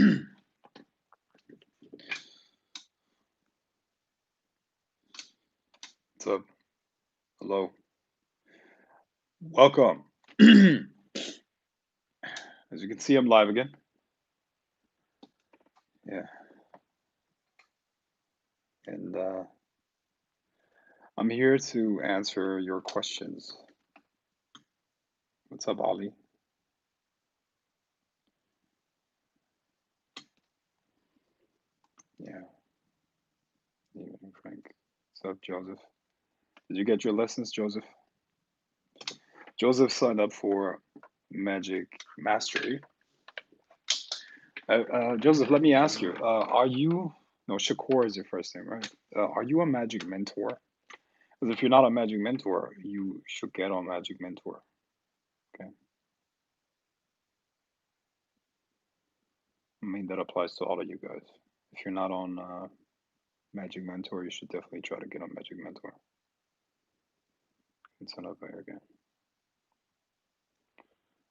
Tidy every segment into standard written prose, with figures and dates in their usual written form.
What's up? Hello. Welcome. As you can see, I'm live again. Yeah. And I'm here to answer your questions. What's up, Ollie? Yeah. Evening, Frank. What's up, Joseph? Did you get your lessons, Joseph? Joseph signed up for Magic Mastery. Joseph, let me ask you, are you, no, Shakur is your first name, right? Are you a Magic Mentor? Because if you're not a Magic Mentor, you should get on Magic Mentor. Okay. I mean, that applies to all of you guys. If you're not on Magic Mentor, you should definitely try to get on Magic Mentor. It's another way again.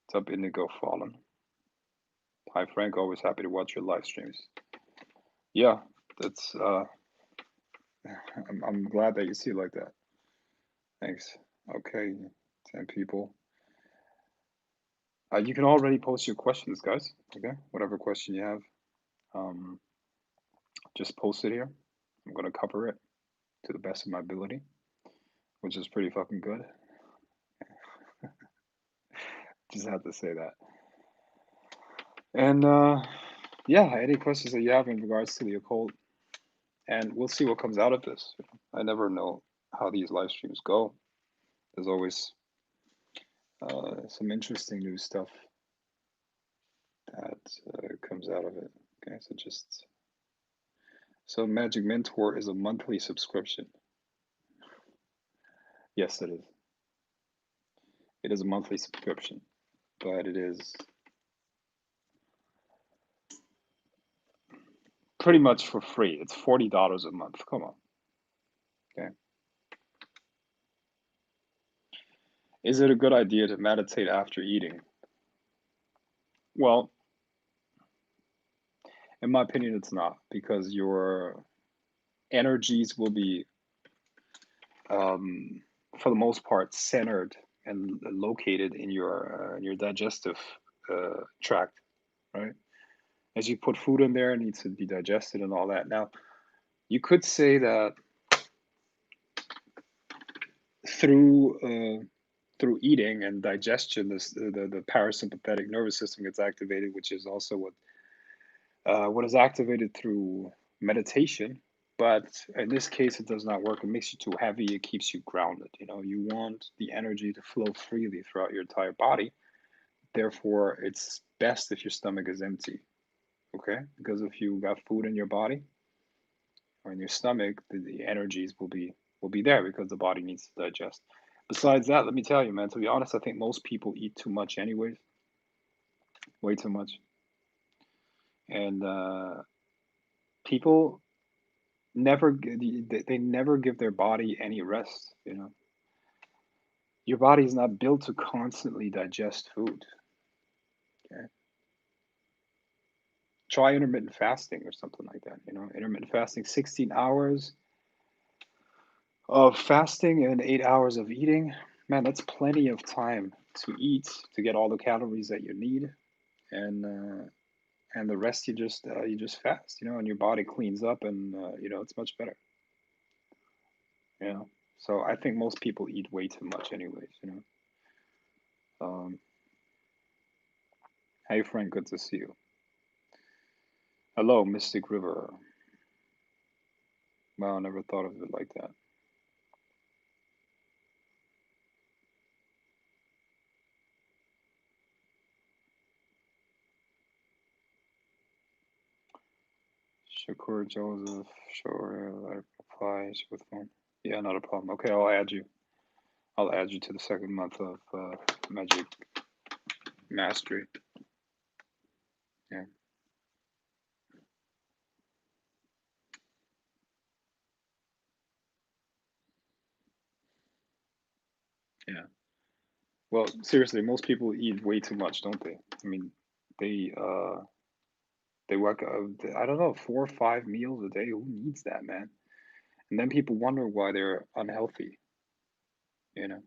What's up, Indigo Fallen? Hi, Frank. Always happy to watch your live streams. Yeah, that's. I'm glad that you see it like that. Thanks. Okay, 10 people. You can already post your questions, guys. Okay, whatever question you have, um, just post it here. I'm gonna cover it to the best of my ability, which is pretty fucking good. Just had to say that. And yeah, any questions that you have in regards to the occult, and we'll see what comes out of this. I never know how these live streams go. There's always some interesting new stuff that comes out of it. Okay, so Magic Mentor is a monthly subscription. Yes, it is. It is a monthly subscription, but it is pretty much for free. It's $40 a month. Come on. Okay. Is it a good idea to meditate after eating? Well, in my opinion, it's not, because your energies will be, um, for the most part, centered and located in your digestive tract, right? As you put food in there, it needs to be digested and all that. Now, you could say that through through eating and digestion, the parasympathetic nervous system gets activated, which is also what is activated through meditation. But in this case, it does not work. It makes you too heavy. It keeps you grounded. You know, you want the energy to flow freely throughout your entire body. Therefore, it's best if your stomach is empty. Okay, because if you got food in your body or in your stomach, the energies will be there because the body needs to digest. Besides that, let me tell you, man. To be honest, I think most people eat too much, anyways, way too much, and people they never give their body any rest. You know, your body is not built to constantly digest food. Okay, try intermittent fasting or something like that. You know, intermittent fasting, 16 hours of fasting and 8 hours of eating. Man, that's plenty of time to eat to get all the calories that you need, and the rest you just fast. You know, and your body cleans up, and it's much better. You know, so I think most people eat way too much, anyways. You know. Hey Frank, good to see you. Hello, Mystic River. Wow, I never thought of it like that. Shakur Joseph, sure, I reply with phone. Yeah, not a problem. Okay, I'll add you. I'll add you to the second month of Magic Mastery. Yeah, yeah. Well, seriously, most people eat way too much, don't they? I mean, they They work, I don't know, 4 or 5 meals a day. Who needs that, man? And then people wonder why they're unhealthy, you know?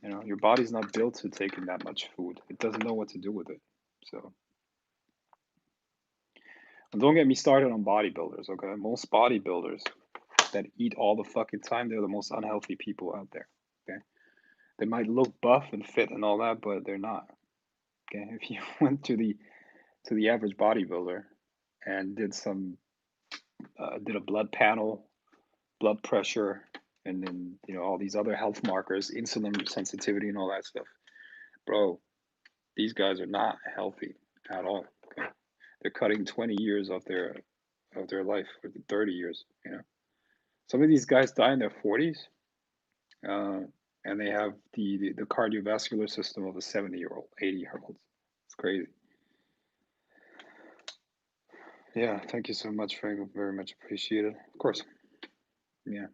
You know, your body's not built to take in that much food. It doesn't know what to do with it. So, and don't get me started on bodybuilders, okay? Most bodybuilders that eat all the fucking time, they're the most unhealthy people out there. Okay? They might look buff and fit and all that, but they're not. Okay? If you went to the average bodybuilder and did a blood panel, blood pressure, and then all these other health markers, insulin sensitivity, and all that stuff, bro, these guys are not healthy at all. Okay? They're cutting 20 years of their life, or 30 years. Some of these guys die in their 40s, uh, and they have the cardiovascular system of a 70-year-old, 80-year-old. It's crazy. Yeah, thank you so much, Frank. Very much appreciated. Of course. Yeah.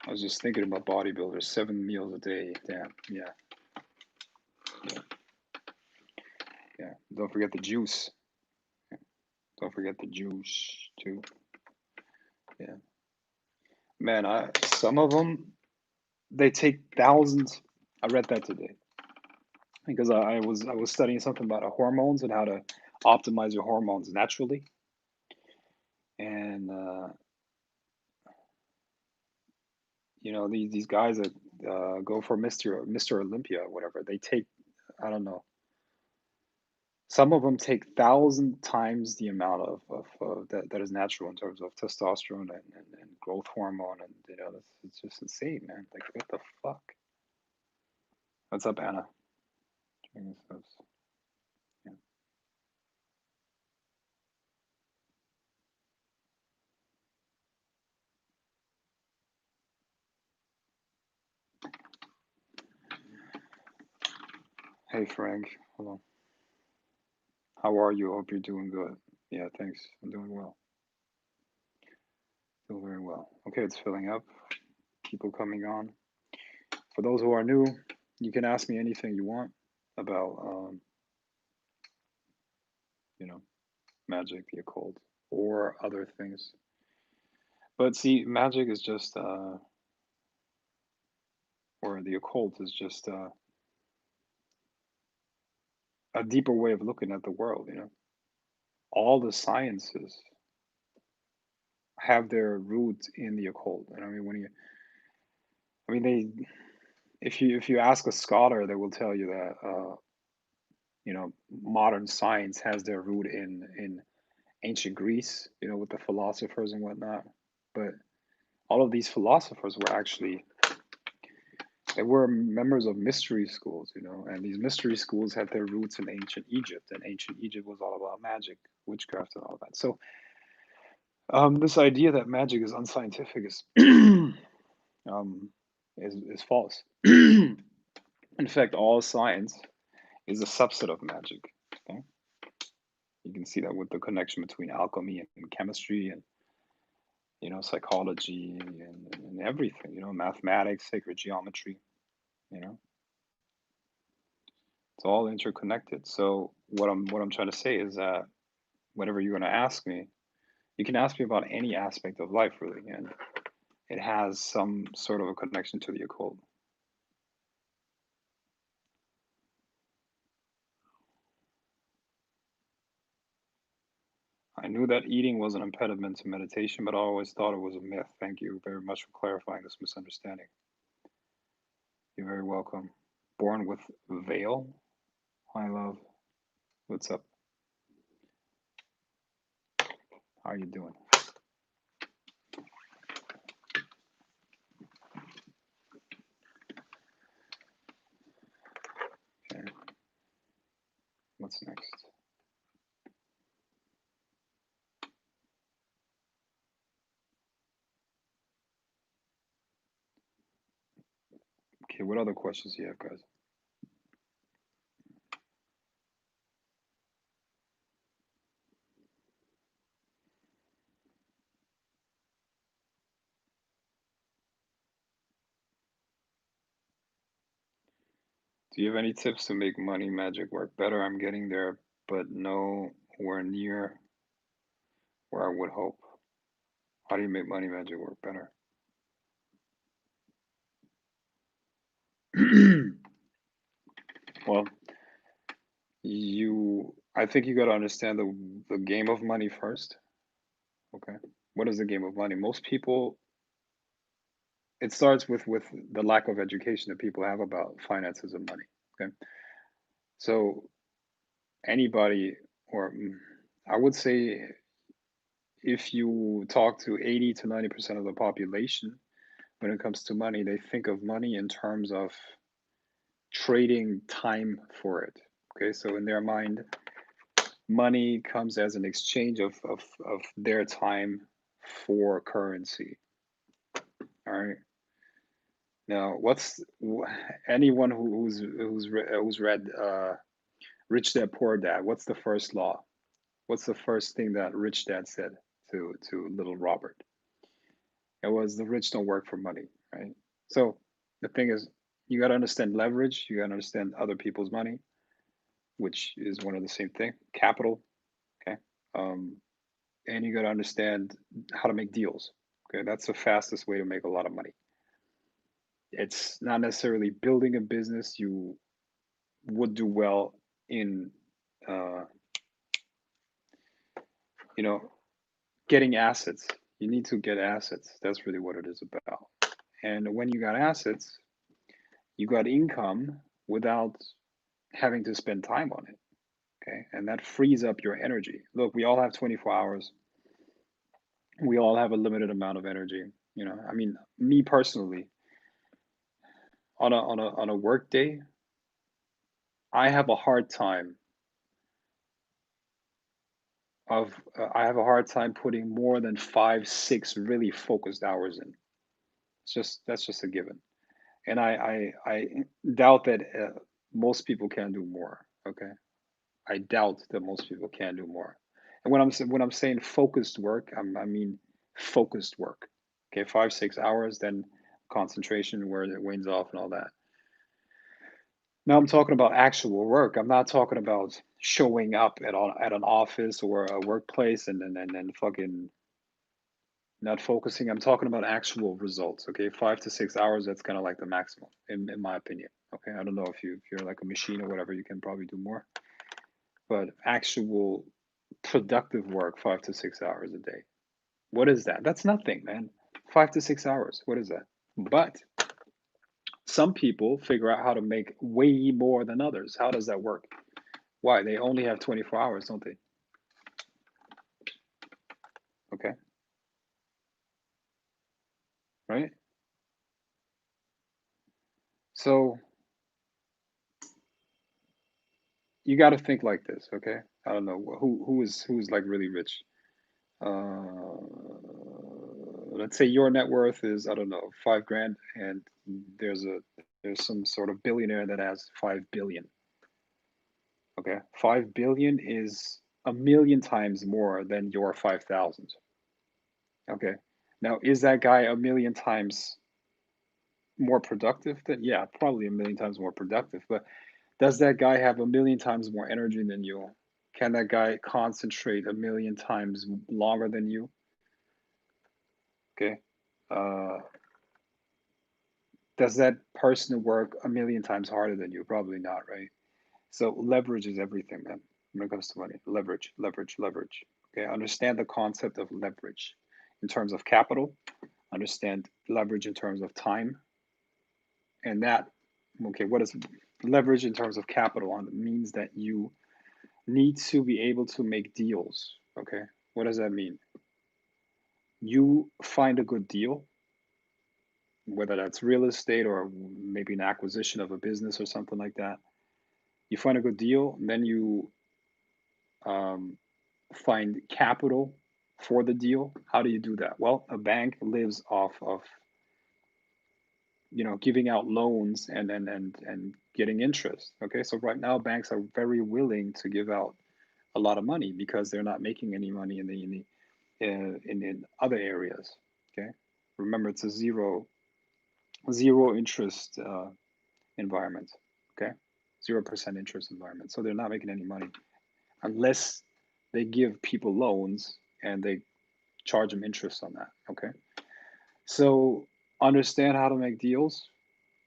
I was just thinking about bodybuilders, 7 meals a day. Damn. Yeah. Yeah. Yeah. Don't forget the juice. Don't forget the juice too. Yeah. Man, I some of them they take thousands. I read that today because I was studying something about hormones and how to optimize your hormones naturally. And these guys that go for Mr. Olympia or whatever, they take, I don't know, some of them take 1,000 times the amount of that is natural in terms of testosterone and growth hormone, and it's just insane, man. Like, what the fuck? What's up, Anna? Yeah. Hey, Frank. Hello. How are you? Hope you're doing good. Yeah, thanks. I'm doing well. Doing very well. Okay, it's filling up. People coming on. For those who are new, you can ask me anything you want about, you know, magic, the occult, or other things. But see, magic is just, or the occult is just a deeper way of looking at the world. All the sciences have their roots in the occult. And I mean, they, if you ask a scholar, they will tell you that, modern science has their root in ancient Greece, with the philosophers and whatnot. But all of these philosophers were actually they were members of mystery schools, and these mystery schools had their roots in ancient Egypt, and ancient Egypt was all about magic, witchcraft, and all that. So, this idea that magic is unscientific um, is false. In fact, all science is a subset of magic. Okay? You can see that with the connection between alchemy and chemistry and psychology and everything. Mathematics, sacred geometry. You know, it's all interconnected. So what I'm trying to say is that whatever you're going to ask me, you can ask me about any aspect of life, really, and it has some sort of a connection to the occult. I knew that eating was an impediment to meditation, but I always thought it was a myth. Thank you very much for clarifying this misunderstanding. You're very welcome. Born with veil. Hi, love. What's up? How are you doing? Okay. What's next? Okay, what other questions do you have, guys? Do you have any tips to make money magic work better? I'm getting there, but nowhere near where I would hope. How do you make money magic work better? Well, I think you got to understand the game of money first. Okay. What is the game of money? Most people, it starts with the lack of education that people have about finances and money. Okay. So anybody, or I would say if you talk to 80 to 90% of the population, when it comes to money, they think of money in terms of trading time for it. Okay, so in their mind, money comes as an exchange of their time for currency. All right. Now, anyone who's read Rich Dad Poor Dad? What's the first law? What's the first thing that Rich Dad said to little Robert? It was the rich don't work for money, right? So the thing is, you got to understand leverage. You got to understand other people's money, which is one of the same thing. Capital, okay, um, and you got to understand how to make deals. Okay, that's the fastest way to make a lot of money. It's not necessarily building a business. You would do well in, uh, you know, getting assets. You need to get assets. That's really what it is about. And when you got assets, you got income without having to spend time on it. Okay. And that frees up your energy. Look, we all have 24 hours. We all have a limited amount of energy. I mean, me personally, on a work day, I have a hard time I have a hard time putting more than 5, 6 really focused hours in. That's just a given. And I doubt that most people can do more. Okay. I doubt that most people can do more. And when I'm saying focused work, I mean focused work. Okay, 5, 6 hours, then concentration where it wanes off and all that. Now I'm talking about actual work. I'm not talking about showing up at an office or a workplace and fucking not focusing. I'm talking about actual results. Okay, 5 to 6 hours. That's kind of like the maximum in my opinion. Okay, I don't know if you're like a machine or whatever, you can probably do more, but actual productive work 5 to 6 hours a day. What is that? That's nothing, man. 5 to 6 hours. What is that? But some people figure out how to make way more than others. How does that work? Why? They only have 24 hours, don't they? Okay. Right? So you got to think like this, okay? I don't know who's like really rich. Uh, let's say your net worth is, I don't know, 5 grand, and there's a there's some sort of billionaire that has 5 billion. Okay, 5 billion is a million times more than your 5,000. Okay, now is that guy a million times more productive than? Yeah, probably a million times more productive. But does that guy have a million times more energy than you? Can that guy concentrate a million times longer than you? Okay, uh, does that person work a million times harder than you? Probably not, right? So leverage is everything, man. When it comes to money, leverage, leverage, leverage. Okay, understand the concept of leverage in terms of capital. Understand leverage in terms of time, and that. Okay, what is leverage in terms of capital? It means that you need to be able to make deals. Okay, what does that mean? You find a good deal, whether that's real estate or maybe an acquisition of a business or something like that. You find a good deal, and then you um, find capital for the deal. How do you do that? Well, a bank lives off of giving out loans and getting interest. Okay, so right now banks are very willing to give out a lot of money because they're not making any money in other areas. Okay, remember it's a zero interest environment. Okay, 0% interest environment. So they're not making any money unless they give people loans and they charge them interest on that. Okay, so understand how to make deals,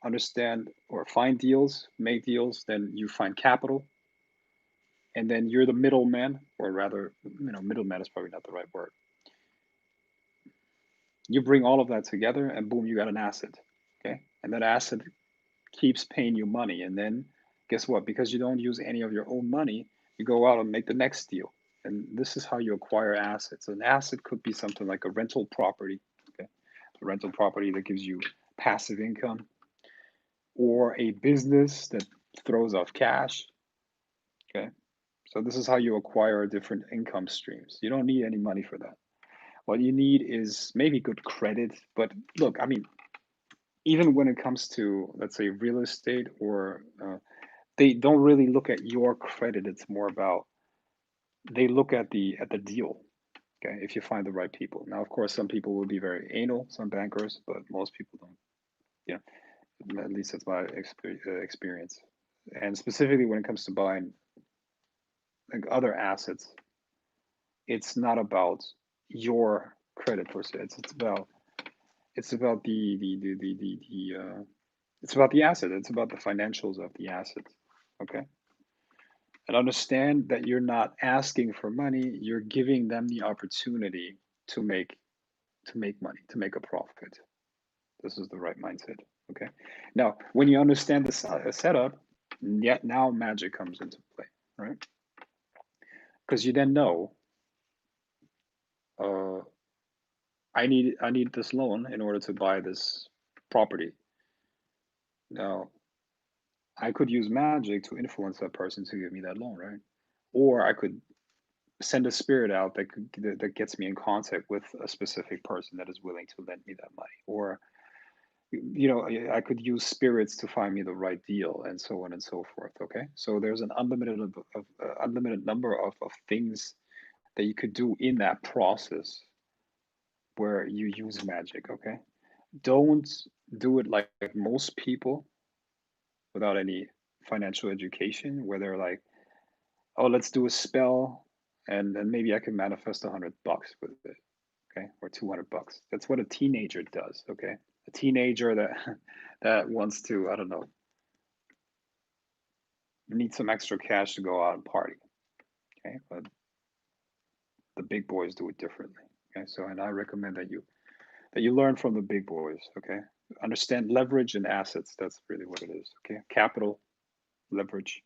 understand or find deals, make deals. Then you find capital, and then you're the middleman, or rather, middleman is probably not the right word. You bring all of that together, and boom, you got an asset. Okay, and that asset keeps paying you money, and then guess what? Because you don't use any of your own money, you go out and make the next deal. And this is how you acquire assets. An asset could be something like a rental property. Okay, a rental property that gives you passive income, or a business that throws off cash. Okay, so this is how you acquire different income streams. You don't need any money for that. What you need is maybe good credit. But look, I mean, even when it comes to, let's say, real estate, or they don't really look at your credit. It's more about, they look at the deal. Okay, if you find the right people. Now, of course, some people will be very anal, some bankers, but most people don't. Yeah, at least that's my experience. And specifically when it comes to buying like other assets, it's not about your credit per se. It's about it's about the asset. It's about the financials of the asset. Okay, and understand that you're not asking for money. You're giving them the opportunity to make money, to make a profit. This is the right mindset. Okay, now when you understand the setup, yet now magic comes into play, right? Because you then know, uh, I need this loan in order to buy this property. Now I could use magic to influence that person to give me that loan, right? Or I could send a spirit out that gets me in contact with a specific person that is willing to lend me that money. Or I could use spirits to find me the right deal, and so on and so forth. Okay, so there's an unlimited number of things that you could do in that process where you use magic. Okay, don't do it like most people without any financial education, where they're like, oh, let's do a spell, and then maybe I can manifest $100 with it. Okay, or $200. That's what a teenager does. Okay, a teenager that that wants to, I don't know, need some extra cash to go out and party. Okay, but the big boys do it differently. Okay, so and I recommend that you learn from the big boys. Okay, understand leverage and assets. That's really what it is. Okay, capital, leverage,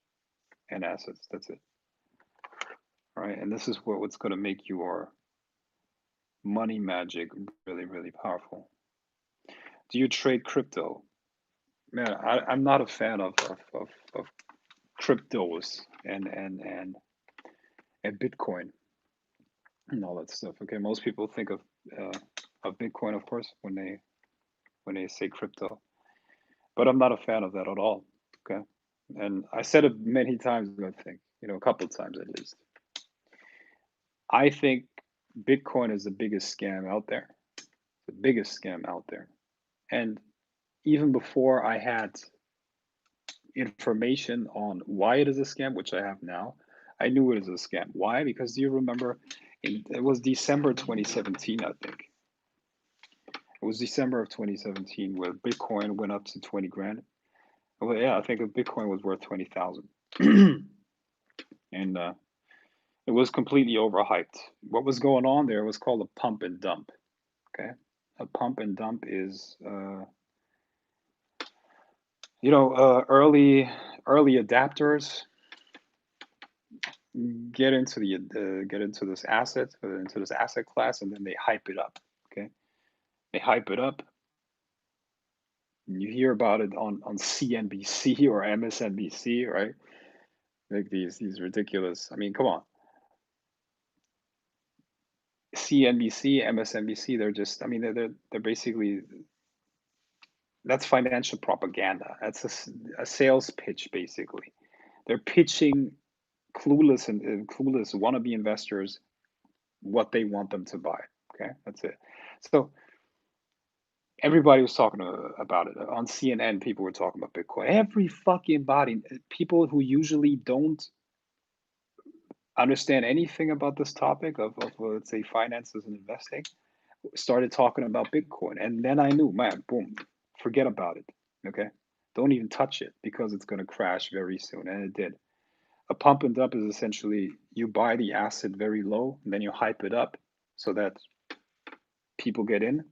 and assets. That's it. All right, and this is what's going to make your money magic really, really powerful. Do you trade crypto? Man, I'm not a fan of cryptos and Bitcoin and all that stuff. Okay, most people think uh, of Bitcoin, of course, when they say crypto, but I'm not a fan of that at all. Okay, and I said it many times. I think a couple of times at least. I think Bitcoin is the biggest scam out there, the biggest scam out there. And even before I had information on why it is a scam, which I have now, I knew it is a scam. Why? Because do you remember? It was December 2017, I think. It was December of 2017 where Bitcoin went up to 20 grand. Well, yeah, I think Bitcoin was worth 20,000, and it was completely overhyped. What was going on there was called a pump and dump. Okay, a pump and dump is early adapters get into this asset class, and then they hype it up. Okay, they hype it up. And you hear about it on CNBC or MSNBC, right? Like these ridiculous. I mean, come on, CNBC, MSNBC. They're just. I mean, they're basically, that's financial propaganda. That's a sales pitch, basically. They're pitching clueless and clueless wannabe investors what they want them to buy. Okay, that's it. So Everybody was talking about it on CNN. People were talking about Bitcoin. Every fucking body, people who usually don't understand anything about this topic of let's say finances and investing started talking about Bitcoin. And then I knew, man, boom, forget about it. Okay. Don't even touch it because it's going to crash very soon. And it did. A pump and dump is essentially you buy the asset very low and then you hype it up so that people get in,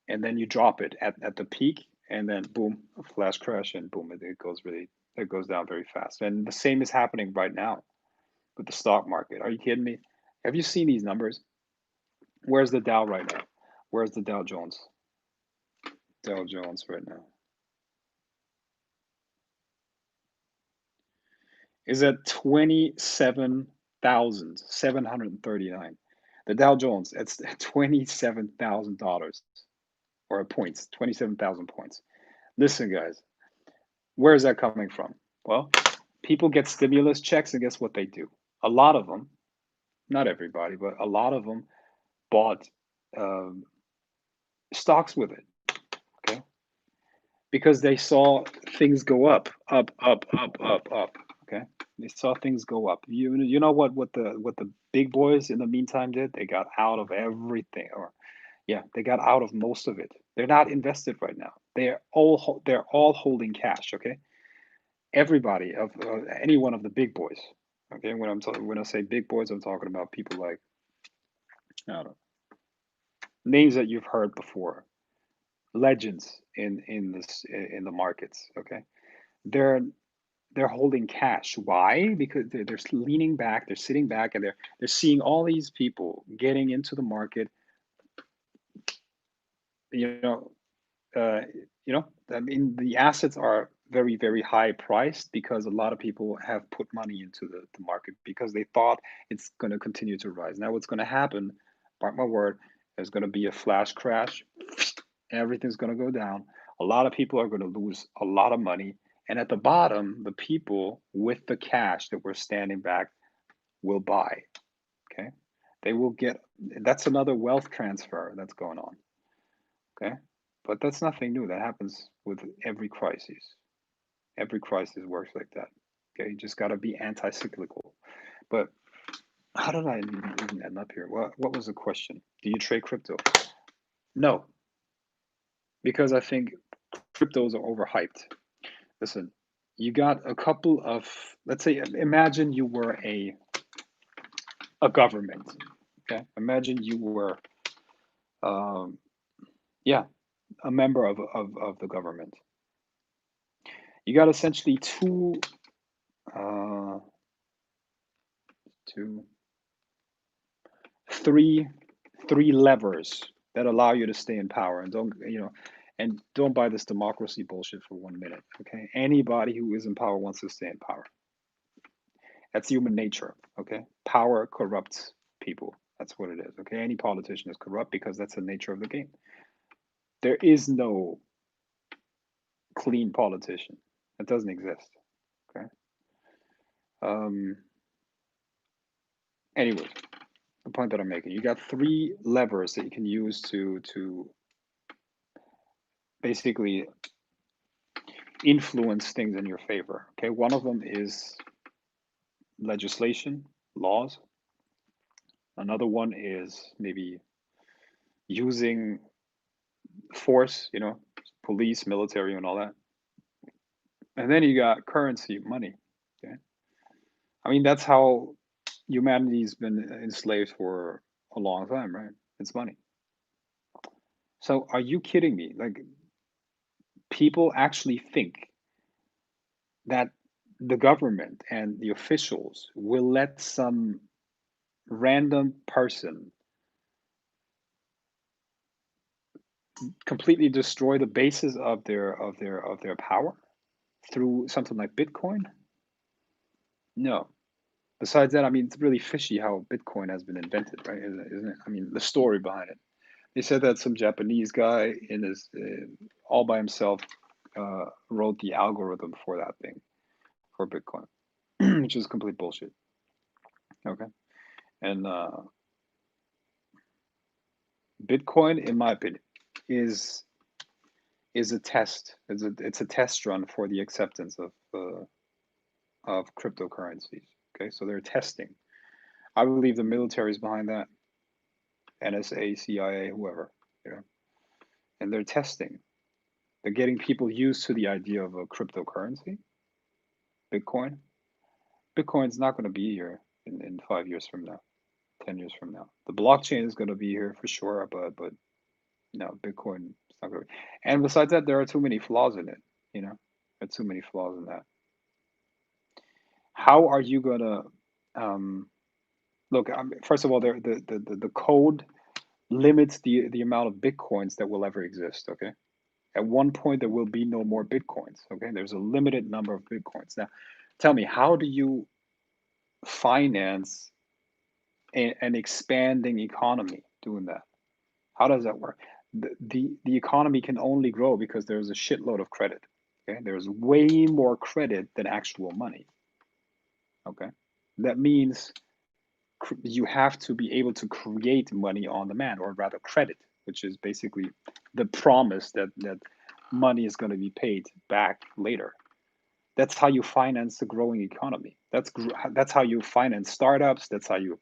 and then you drop it at the peak, and then boom, a flash crash, and boom, it goes down very fast. And the same is happening right now with the stock market. Are you kidding me? Have you seen these numbers? Where's the Dow right now? Where's the Dow Jones? Dow Jones right now is at 27,739. The Dow Jones, it's $27,000 or points, 27,000 points. Listen, guys, where is that coming from? Well, people get stimulus checks, and guess what they do? A lot of them, not everybody, but a lot of them bought um, stocks with it. Okay, because they saw things go up, up, up, up, up, up. Okay, they saw things go up. You know what the big boys in the meantime did? They got out of everything, or yeah, they got out of most of it. They're not invested right now. They're all holding cash. Okay, everybody of any one of the big boys. Okay, when I say big boys, I'm talking about people like I don't know, names that you've heard before, legends in the markets. Okay, they're they're holding cash. Why? Because they're leaning back, they're sitting back, and they're seeing all these people getting into the market. You know, uh, I mean, the assets are very, very high priced because a lot of people have put money into the market because they thought it's going to continue to rise. Now, what's going to happen, mark my word, there's going to be a flash crash. Everything's going to go down. A lot of people are going to lose a lot of money. And at the bottom, the people with the cash that were standing back will buy. Okay. They will get, that's another wealth transfer that's going on. Okay. But that's nothing new. That happens with every crisis. Every crisis works like that. Okay. You just got to be anti cyclical. But how did I even end up here? What was the question? Do you trade crypto? No, because I think cryptos are overhyped. Listen, you got a couple of, let's say, imagine you were a government. Okay. Imagine you were, um, yeah, a member of the government. You got essentially uh, two, three, three levers that allow you to stay in power, and don't buy this democracy bullshit for 1 minute. Okay, anybody who is in power wants to stay in power. That's human nature. Okay, power corrupts people. That's what it is. Okay, any politician is corrupt because that's the nature of the game. There is no clean politician. It doesn't exist. Okay. Um. Anyway, the point that I'm making, you got three levers that you can use to basically influence things in your favor. Okay, one of them is legislation, laws. Another one is maybe using force, police, military, and all that. And then you got currency, money. Okay, I mean that's how humanity's been enslaved for a long time, right? It's money. So are you kidding me? Like people actually think that the government and the officials will let some random person completely destroy the basis of their power through something like Bitcoin? No. Besides that, I mean, it's really fishy how Bitcoin has been invented, right? Isn't it? I mean, the story behind it. They said that some Japanese guy in his all by himself wrote the algorithm for that thing for Bitcoin, which is complete bullshit. Okay, and Bitcoin, in my opinion, is is a test. It's a test run for the acceptance of cryptocurrencies. Okay, so they're testing. I believe the military is behind that, NSA, CIA, whoever, you know, and they're testing. They're getting people used to the idea of a cryptocurrency, Bitcoin. Bitcoin's not going to be here in 5 years from now, 10 years from now. The blockchain is going to be here for sure, but no, Bitcoin is not going to. And besides that, there are too many flaws in it. You know, there are too many flaws in that. How are you gonna look? First of all, the code limits the amount of bitcoins that will ever exist. Okay, at one point there will be no more bitcoins. Okay, there's a limited number of bitcoins. Now, tell me, how do you finance an expanding economy doing that? How does that work? The economy can only grow because there's a shitload of credit. Okay, there's way more credit than actual money. Okay, that means you have to be able to create money on demand, or rather credit, which is basically the promise that money is going to be paid back later. That's how you finance the growing economy. That's how you finance startups. That's how you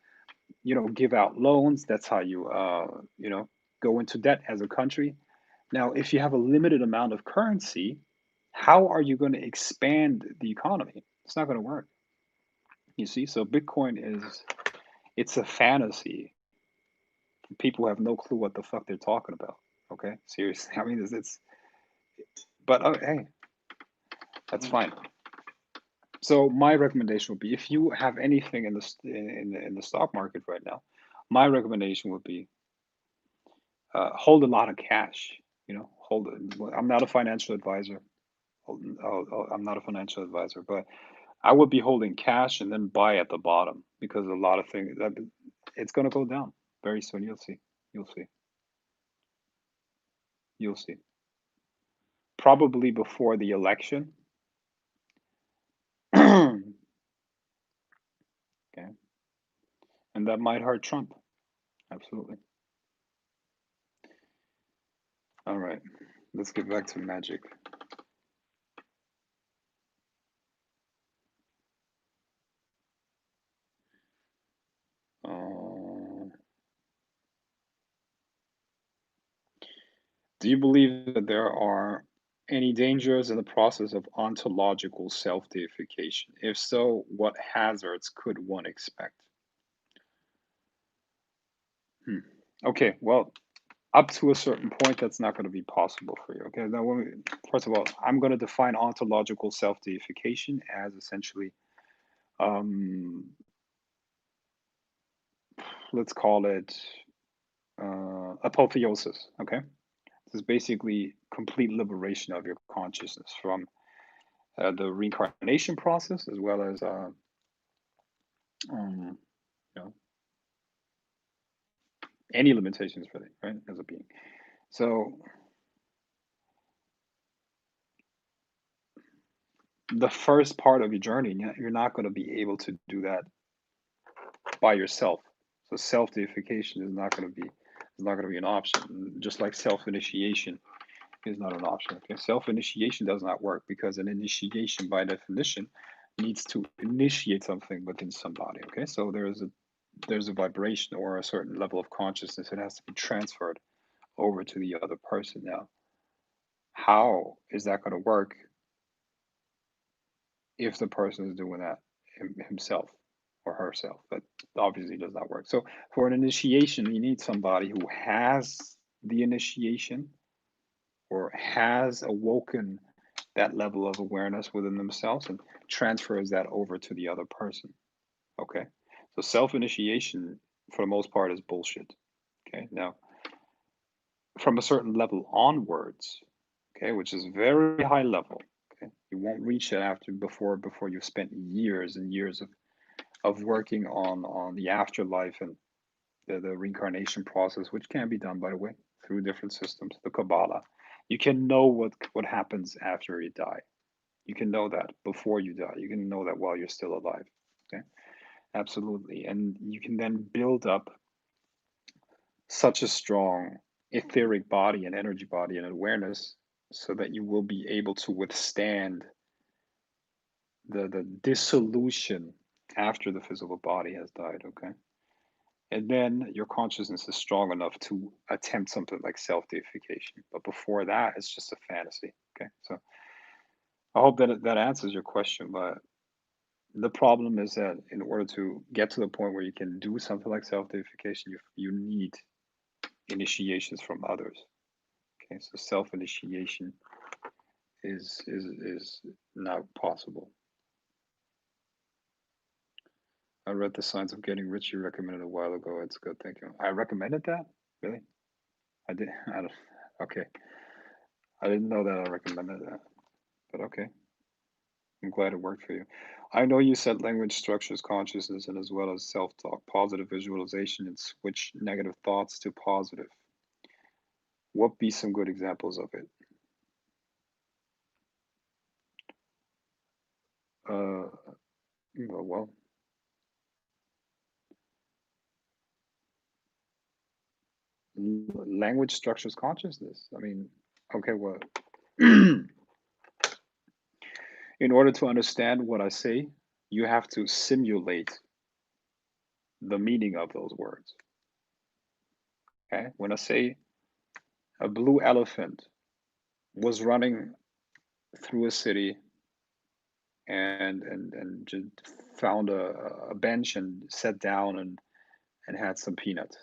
give out loans. That's how you go into debt as a country. Now, if you have a limited amount of currency, how are you going to expand the economy? It's not going to work. You see, so Bitcoin it's a fantasy. People who have no clue what the fuck they're talking about. Okay, seriously. I mean, it's but hey, that's fine. So my recommendation would be, if you have anything in the stock market right now, my recommendation would be, hold a lot of cash. Hold it. Well, I'm not a financial advisor. I'm not a financial advisor, but I would be holding cash and then buy at the bottom, because a lot of things that it's going to go down very soon. You'll see. You'll see. You'll see. Probably before the election. Okay, and that might hurt Trump. Absolutely. All right, let's get back to magic. Uh, do you believe that there are any dangers in the process of ontological self deification? If so, what hazards could one expect? Hmm. Okay, well, up to a certain point, that's not going to be possible for you. Okay, now, first of all, I'm going to define ontological self deification as essentially, um, let's call it apotheosis. Okay, this is basically complete liberation of your consciousness from the reincarnation process, as well as um, you know, any limitations really, right, as a being. So the first part of your journey, you're not going to be able to do that by yourself. So self deification is not going to be an option. Just like self initiation is not an option. Okay, self initiation does not work, because an initiation, by definition, needs to initiate something within somebody. Okay, so there's a vibration or a certain level of consciousness that has to be transferred over to the other person. Now, how is that going to work if the person is doing that himself or herself? That obviously does not work. So for an initiation, you need somebody who has the initiation, or has awoken that level of awareness within themselves, and transfers that over to the other person. Okay, so self initiation, for the most part, is bullshit. Okay, now, from a certain level onwards, okay, which is very high level, okay, you won't reach it before you've spent years and years of working on the afterlife and the reincarnation process, which can be done, by the way, through different systems, the Kabbalah. You can know what happens after you die. You can know that before you die. You can know that while you're still alive. Okay, absolutely, and you can then build up such a strong etheric body and energy body and awareness so that you will be able to withstand the dissolution after the physical body has died, okay? And then your consciousness is strong enough to attempt something like self-deification. But before that, it's just a fantasy. Okay. So I hope that that answers your question. But the problem is that in order to get to the point where you can do something like self-deification, you need initiations from others. Okay. So self-initiation is not possible. I read The Signs of Getting Rich you recommended a while ago. It's good. Thank you. I recommended that? Really? I did. I don't. Okay. I didn't know that I recommended that, but okay. I'm glad it worked for you. I know you said language structures consciousness and as well as self-talk, positive visualization, and switch negative thoughts to positive. What be some good examples of it? Uh, well, language structures consciousness. I mean, okay, well, in order to understand what I say, you have to simulate the meaning of those words. Okay, when I say a blue elephant was running through a city and just found a bench and sat down and had some peanuts.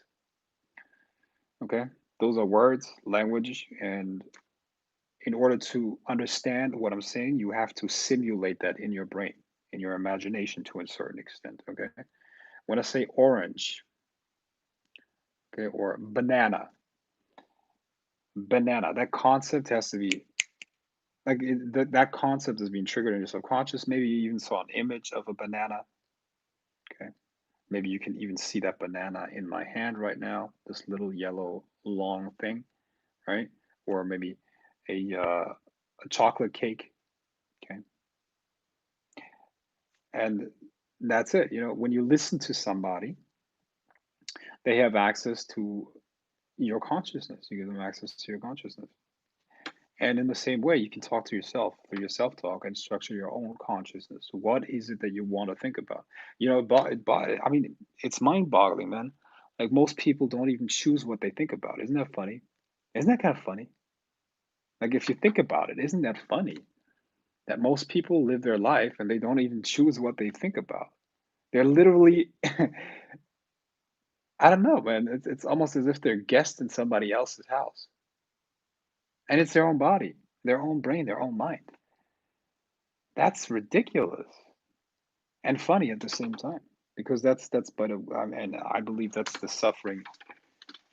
Okay, those are words, language, and in order to understand what I'm saying, you have to simulate that in your brain, in your imagination to a certain extent. Okay, when I say orange, okay, or banana, banana, that concept has to be like that concept is being triggered in your subconscious. Maybe you even saw an image of a banana. Okay, maybe you can even see that banana in my hand right now, this little yellow long thing, right? Or maybe a chocolate cake. Okay, and that's it. You know, when you listen to somebody, they have access to your consciousness. You give them access to your consciousness. And in the same way, you can talk to yourself through your self talk and structure your own consciousness. What is it that you want to think about? You know, I mean, it's mind boggling, man. Like most people don't even choose what they think about. Isn't that funny? Isn't that kind of funny? Like if you think about it, isn't that funny that most people live their life and they don't even choose what they think about? They're literally, I don't know, man. It's almost as if they're guests in somebody else's house. And it's their own body, their own brain, their own mind. That's ridiculous. And funny at the same time because that's but and I believe that's the suffering,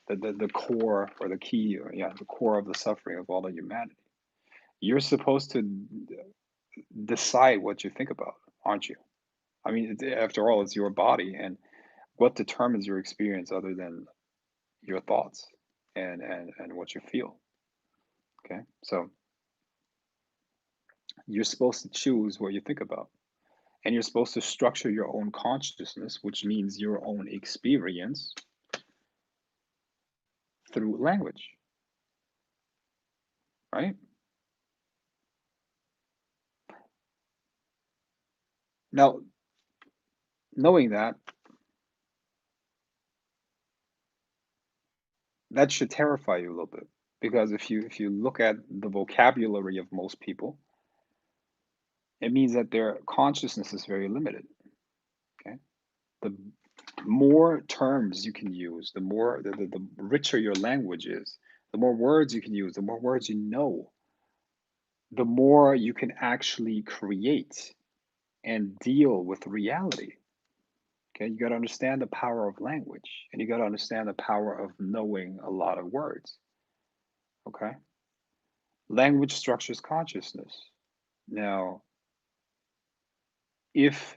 the core or the key or yeah, the core of the suffering of all of humanity. You're supposed to decide what you think about, aren't you? I mean, after all, it's your body, and what determines your experience other than your thoughts and what you feel. Okay, so you're supposed to choose what you think about, and you're supposed to structure your own consciousness, which means your own experience through language, right? Now, knowing that, that should terrify you a little bit because if you look at the vocabulary of most people, it means that their consciousness is very limited. Okay, the more terms you can use, the more the richer your language is, the more words you can use, the more words you know, the more you can actually create and deal with reality. Okay, you got to understand the power of language and you got to understand the power of knowing a lot of words. Okay, language structures consciousness. Now, if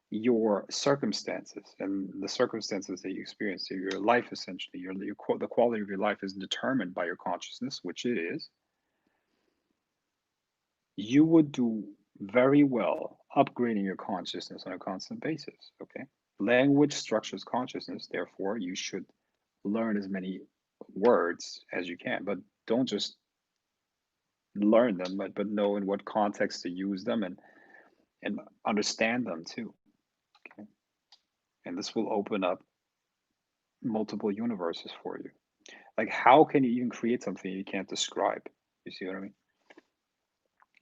your circumstances and the circumstances that you experience, your life essentially, the quality of your life is determined by your consciousness, which it is, you would do very well upgrading your consciousness on a constant basis. Okay. Language structures consciousness, therefore, you should learn as many words as you can, but don't just learn them, but know in what context to use them and understand them too. Okay, and this will open up multiple universes for you. Like, how can you even create something you can't describe? You see what I mean?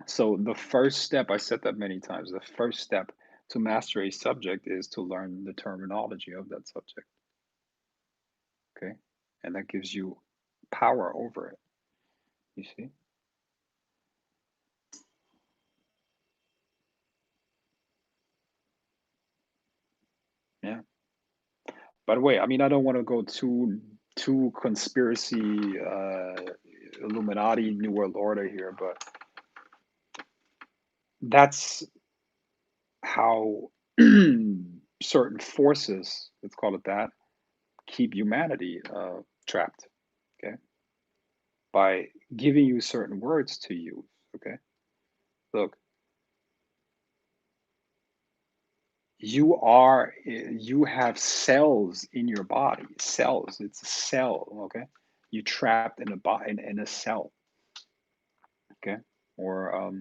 So the first step, I said that many times, the first step to master a subject is to learn the terminology of that subject. Okay, and that gives you power over it. You see? Yeah. By the way, I mean, I don't want to go too conspiracy, Illuminati, New World Order here, but that's how certain forces, let's call it that, keep humanity trapped. Okay, by giving you certain words to use. Okay, look, you have cells in your body. Cells. It's a cell. Okay, you trapped in in a cell. Okay, or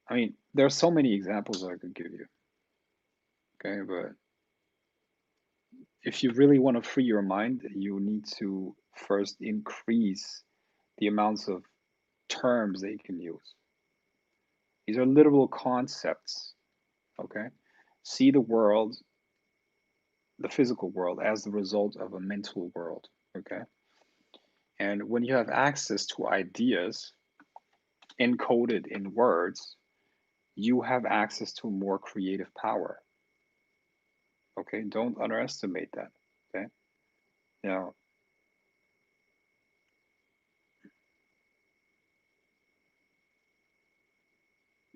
I mean, there are so many examples I could give you. Okay, but if you really want to free your mind, you need to first increase the amounts of terms that you can use. These are literal concepts. Okay, see the world, the physical world, as the result of a mental world. Okay, and when you have access to ideas encoded in words, you have access to more creative power. Okay, don't underestimate that. Okay, now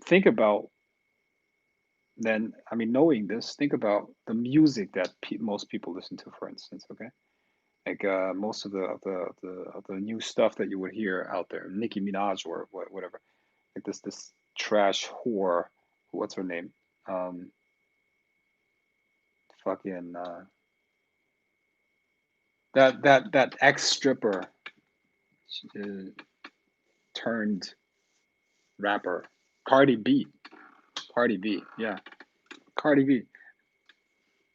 think about then, I mean, knowing this, think about the music that most people listen to, for instance. Okay, like most of the new stuff that you would hear out there, Nicki Minaj or whatever, like this trash whore, what's her name? Um, fucking that ex stripper uh, turned rapper, Cardi B. Cardi B, yeah, Cardi B.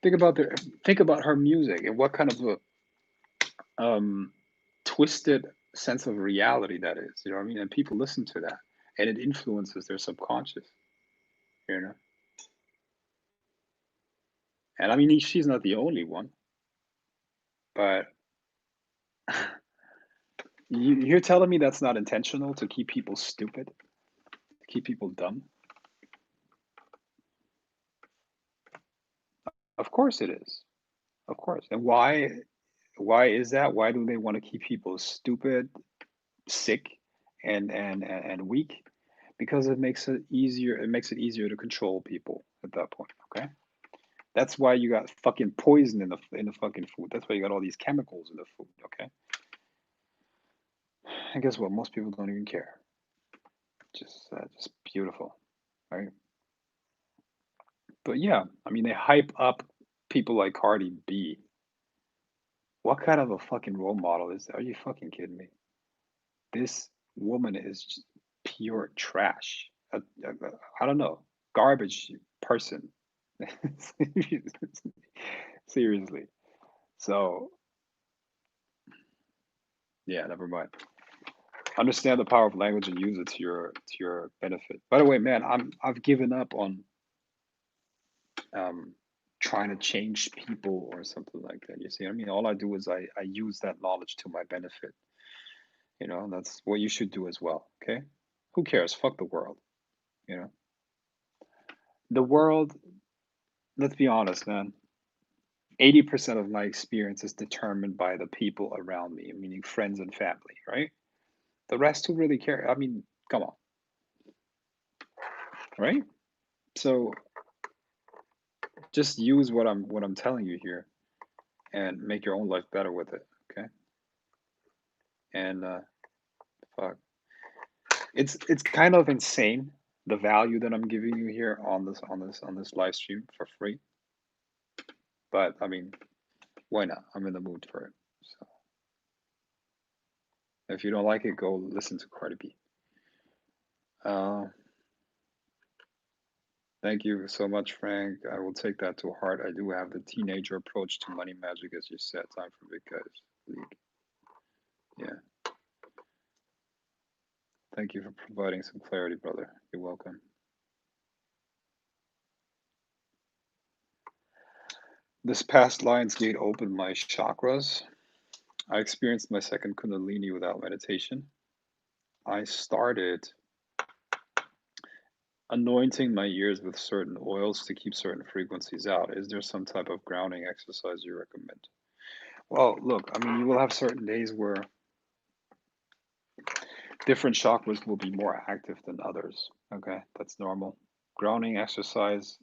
Think about think about her music and what kind of a twisted sense of reality that is. You know what I mean? And people listen to that, and it influences their subconscious. You know, and I mean, she's not the only one, but you're telling me that's not intentional to keep people stupid, to keep people dumb? Of course it is. Of course. And why is that? Why do they want to keep people stupid, sick, and weak? Because it makes it easier to control people at that point, okay? That's why you got fucking poison in the fucking food. That's why you got all these chemicals in the food, okay? And guess what? Most people don't even care. Just beautiful, right? But yeah, I mean, they hype up people like Cardi B. What kind of a fucking role model is that? Are you fucking kidding me? This woman is just pure trash. I don't know, garbage person. Seriously. So yeah, never mind. Understand the power of language and use it to your benefit. By the way, man, I've given up on um, trying to change people or something like that. You see what I mean? All I do is I use that knowledge to my benefit. You know, that's what you should do as well. Okay? Who cares? Fuck the world. You know, the world. Let's be honest, man. 80% of my experience is determined by the people around me, meaning friends and family, right? The rest, who really care? I mean, come on, right? So just use what I'm telling you here and make your own life better with it. Okay? And fuck, it's kind of insane the value that I'm giving you here on this live stream for free. But I mean, why not? I'm in the mood for it. So If you don't like it, go listen to Cardi B. Uh, Thank you so much, Frank. I will take that to heart. I do have the teenager approach to money magic, as you said. Time for big guys league. Yeah. Thank you for providing some clarity, brother. You're welcome. This past Lionsgate opened my chakras. I experienced my second Kundalini without meditation. I started anointing my ears with certain oils to keep certain frequencies out. Is there some type of grounding exercise you recommend? Well, look, I mean, you will have certain days where different chakras will be more active than others. Okay, that's normal. Grounding exercise,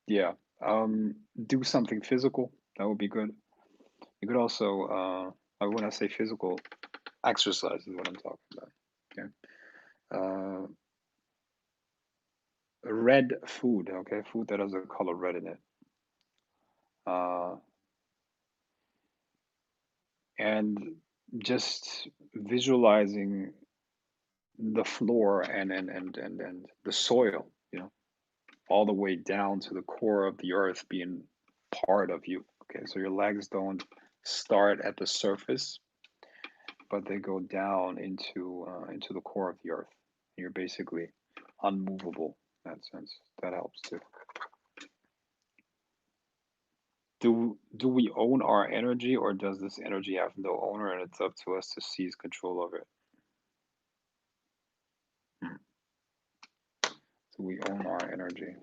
yeah. Do something physical. That would be good. You could also, when I say physical, exercise is what I'm talking about. Okay. Uh, Red food. Okay, food that has a color red in it. Uh, and just visualizing the floor and the soil. All the way down to the core of the earth being part of you. Okay, so your legs don't start at the surface, but they go down into the core of the earth. You're basically unmovable in that sense. That helps too. Do we own our energy, or does this energy have no owner, and it's up to us to seize control of it? Hmm. Do we own our energy?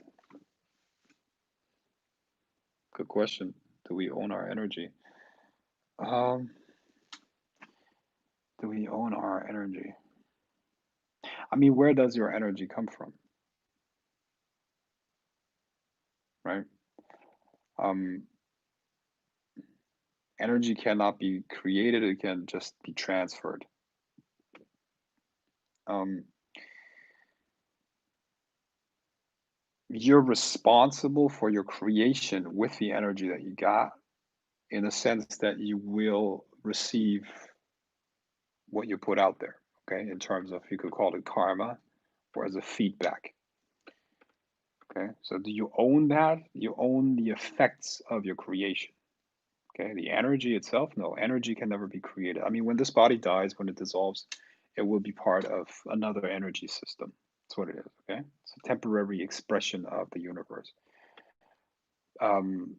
Good question. Do we own our energy? Um, do we own our energy? I mean, where does your energy come from, right? Um, Energy cannot be created, it can just be transferred. Um, you're responsible for your creation with the energy that you got, in the sense that you will receive what you put out there, okay? In terms of, you could call it karma or as a feedback, okay? So do you own that? You own the effects of your creation. Okay, the energy itself, no, energy can never be created. I mean, when this body dies, when it dissolves, it will be part of another energy system. That's what it is. Okay, it's a temporary expression of the universe. Um,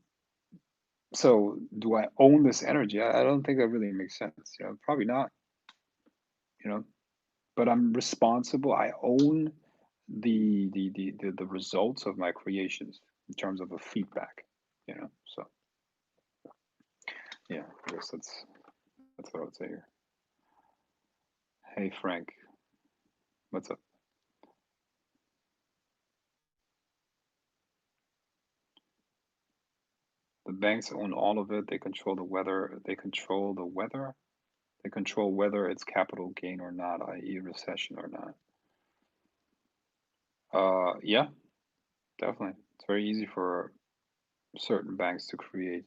so, do I own this energy? I don't think that really makes sense. Probably not. You know, but I'm responsible. I own the results of my creations in terms of a feedback. So yeah, I guess that's what I would say here. Hey Frank, what's up? The banks own all of it. They control the weather. They control the weather. They control whether it's capital gain or not, i.e., recession or not. Yeah, definitely. It's very easy for certain banks to create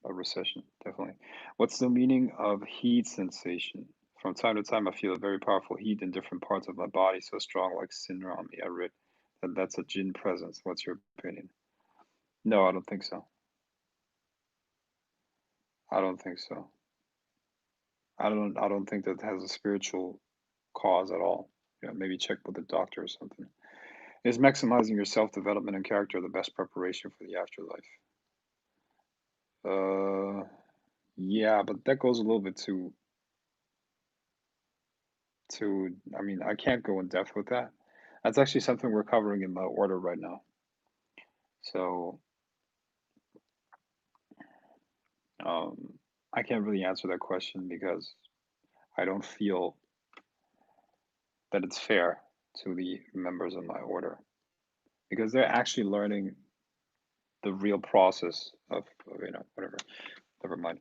a recession. Definitely. What's the meaning of heat sensation? From time to time, I feel a very powerful heat in different parts of my body, so strong, like syndrome. I read that that's a jinn presence. What's your opinion? No, I don't think so. I don't think so. I don't think that has a spiritual cause at all. Maybe check with the doctor or something. Is maximizing your self development and character the best preparation for the afterlife? Uh, yeah, but that goes a little bit too. I mean, I can't go in depth with that. That's actually something we're covering in my order right now. So, um, I can't really answer that question because I don't feel that it's fair to the members of my order, because they're actually learning the real process of whatever. Never mind.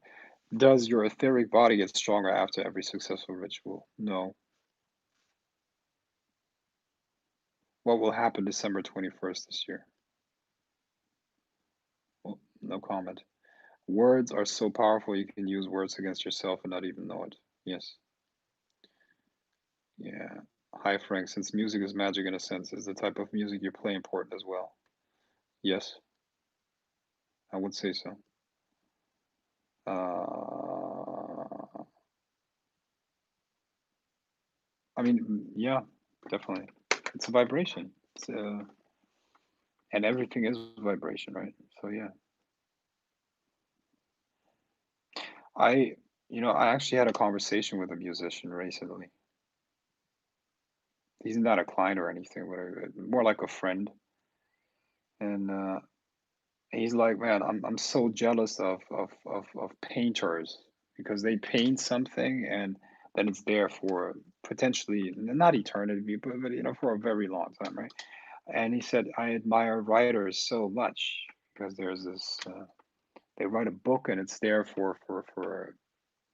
Does your etheric body get stronger after every successful ritual? No. What will happen December 21st this year? Well, no comment. Words are so powerful, you can use words against yourself and not even know it. Yes. Yeah. Hi, Frank. Since music is magic in a sense, is the type of music you play important as well? Yes, I would say so. Uh, I mean, yeah, definitely. It's a vibration. And everything is vibration, right? So yeah, I, I actually had a conversation with a musician recently. He's not a client or anything, but more like a friend. And he's like, man, I'm so jealous of painters because they paint something and then it's there for potentially not eternity, but for a very long time, right? And he said, I admire writers so much because there's this. They write a book and it's there for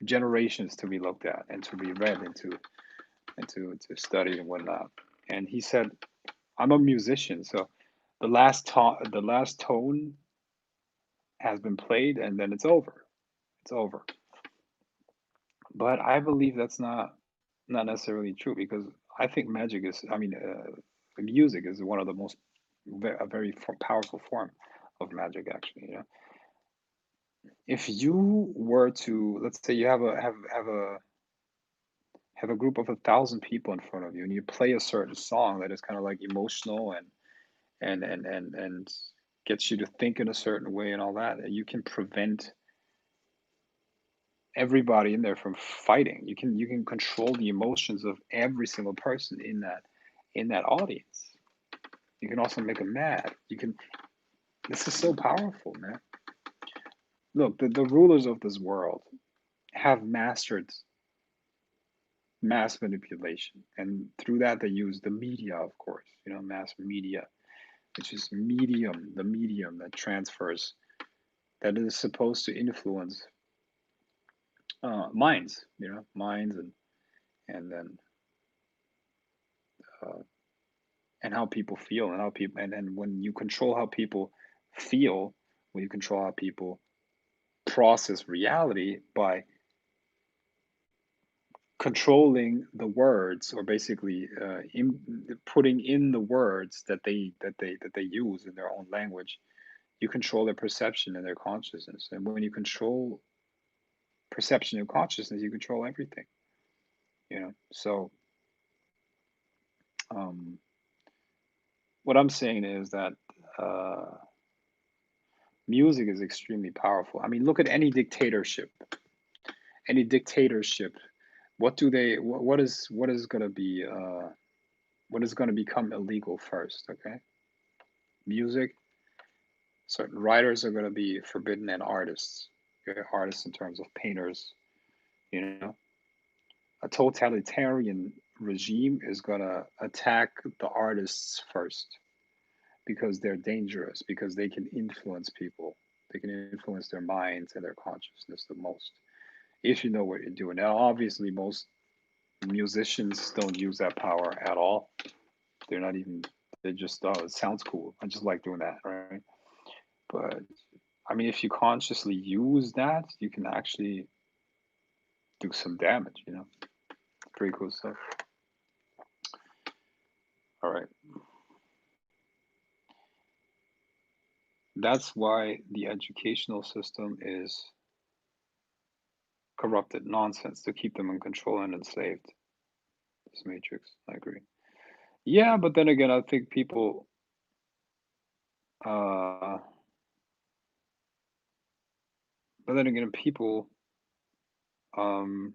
generations to be looked at and to be read and to study and whatnot. And he said, I'm a musician, so the last tone has been played and then it's over. It's over. But I believe that's not necessarily true because I think magic is, I mean, music is one of the most a very powerful form of magic. Actually, if you were to, let's say, you have a group of 1,000 people in front of you, and you play a certain song that is kind of like emotional and gets you to think in a certain way and all that, you can prevent everybody in there from fighting. You can control the emotions of every single person in that audience. You can also make them mad. You can. This is so powerful, man. Look, the rulers of this world have mastered mass manipulation, and through that they use the media, of course. Mass media, which is the medium that transfers, that is supposed to influence minds and then uh, and how people feel and how people and when you control how people feel, when you control how people process reality by controlling the words, or basically putting in the words that they use in their own language, you control their perception and their consciousness. And when you control perception and consciousness, you control everything. So um, what I'm saying is that uh, music is extremely powerful. I mean, look at any dictatorship. Any dictatorship. What is going to be what is going to become illegal first? Okay, music. Certain writers are going to be forbidden, and artists. Okay? Artists in terms of painters. You know, a totalitarian regime is going to attack the artists first because they're dangerous, because they can influence people. They can influence their minds and their consciousness the most if you know what you're doing. Now, obviously, most musicians don't use that power at all. They're not even, they just, oh, it sounds cool. I just like doing that, right? But I mean, if you consciously use that, you can actually do some damage, Pretty cool stuff. All right. That's why the educational system is corrupted nonsense to keep them in control and enslaved. This matrix, I agree. Yeah, but then again, I think uh, but then again, um,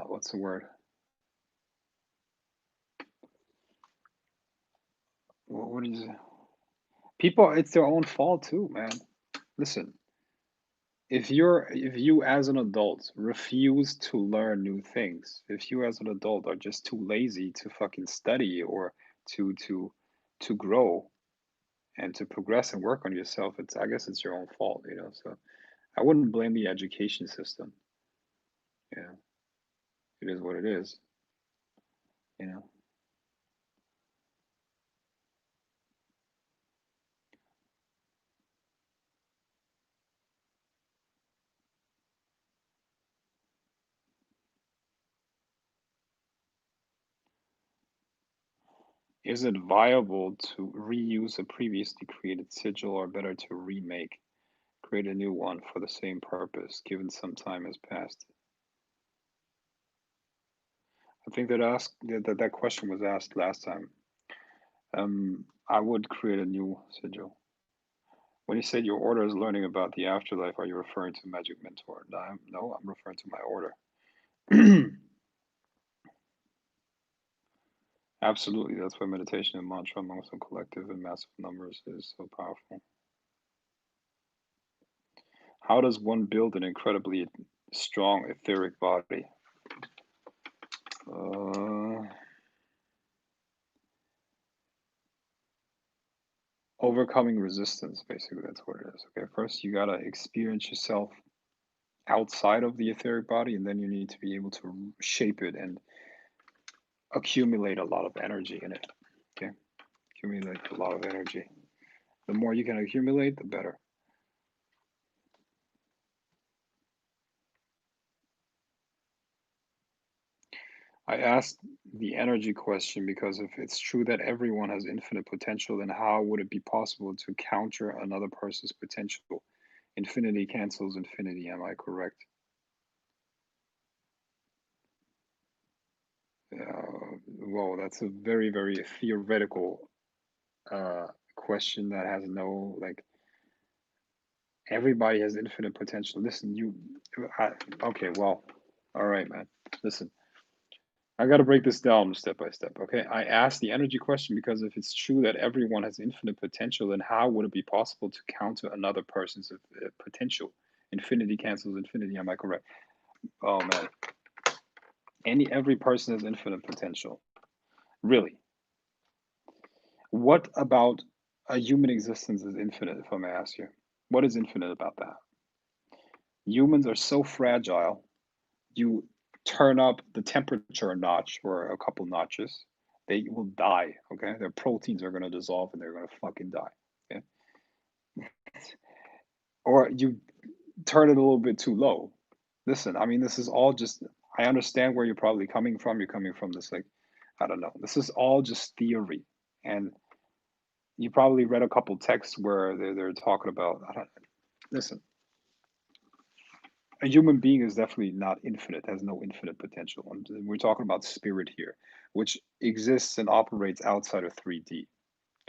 what's the word? What is it? People, it's their own fault too, man. Listen, if you as an adult refuse to learn new things, if you as an adult are just too lazy to fucking study or to grow and to progress and work on yourself, I guess it's your own fault. So I wouldn't blame the education system. Yeah, it is what it is. You know. Is it viable to reuse a previously created sigil or better to create a new one for the same purpose, given some time has passed? I think that question was asked last time. I would create a new sigil. When you said your order is learning about the afterlife, are you referring to Magic Mentor? No, I'm referring to my order. Absolutely, that's why meditation and mantra amongst a collective and massive numbers is so powerful. How does one build an incredibly strong etheric body? Uh, Overcoming resistance, basically, that's what it is. Okay, first you gotta experience yourself outside of the etheric body, and then you need to be able to shape it and accumulate a lot of energy in it. Okay, accumulate a lot of energy. The more you can accumulate, the better. I asked the energy question because if it's true that everyone has infinite potential, then how would it be possible to counter another person's potential? Infinity cancels infinity, am I correct? Whoa, that's a very, very theoretical question that has no, like, everybody has infinite potential. Listen, I, okay, well, all right, man. Listen, I got to break this down step by step. Okay. I asked the energy question because if it's true that everyone has infinite potential, then how would it be possible to counter another person's potential? Infinity cancels infinity. Am I correct? Oh man, every person has infinite potential. Really? What about a human existence is infinite? If I may ask you, what is infinite about that? Humans are so fragile. You turn up the temperature a notch or a couple notches, they will die. Okay, their proteins are going to dissolve and they're going to fucking die. Okay, or you turn it a little bit too low. Listen, I mean, this is all just. I understand where you're probably coming from. You're coming from this, like, I don't know. This is all just theory, and you probably read a couple texts where they're talking about. I don't, listen, a human being is definitely not infinite, has no infinite potential. And we're talking about spirit here, which exists and operates outside of 3D.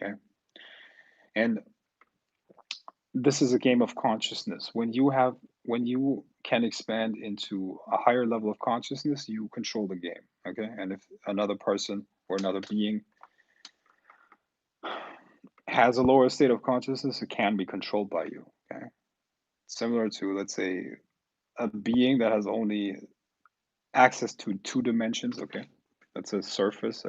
Okay. And this is a game of consciousness. When you can expand into a higher level of consciousness, you control the game. Okay. And if another person or another being has a lower state of consciousness, it can be controlled by you. Okay. Similar to, let's say, a being that has only access to two dimensions. Okay, that's a surface,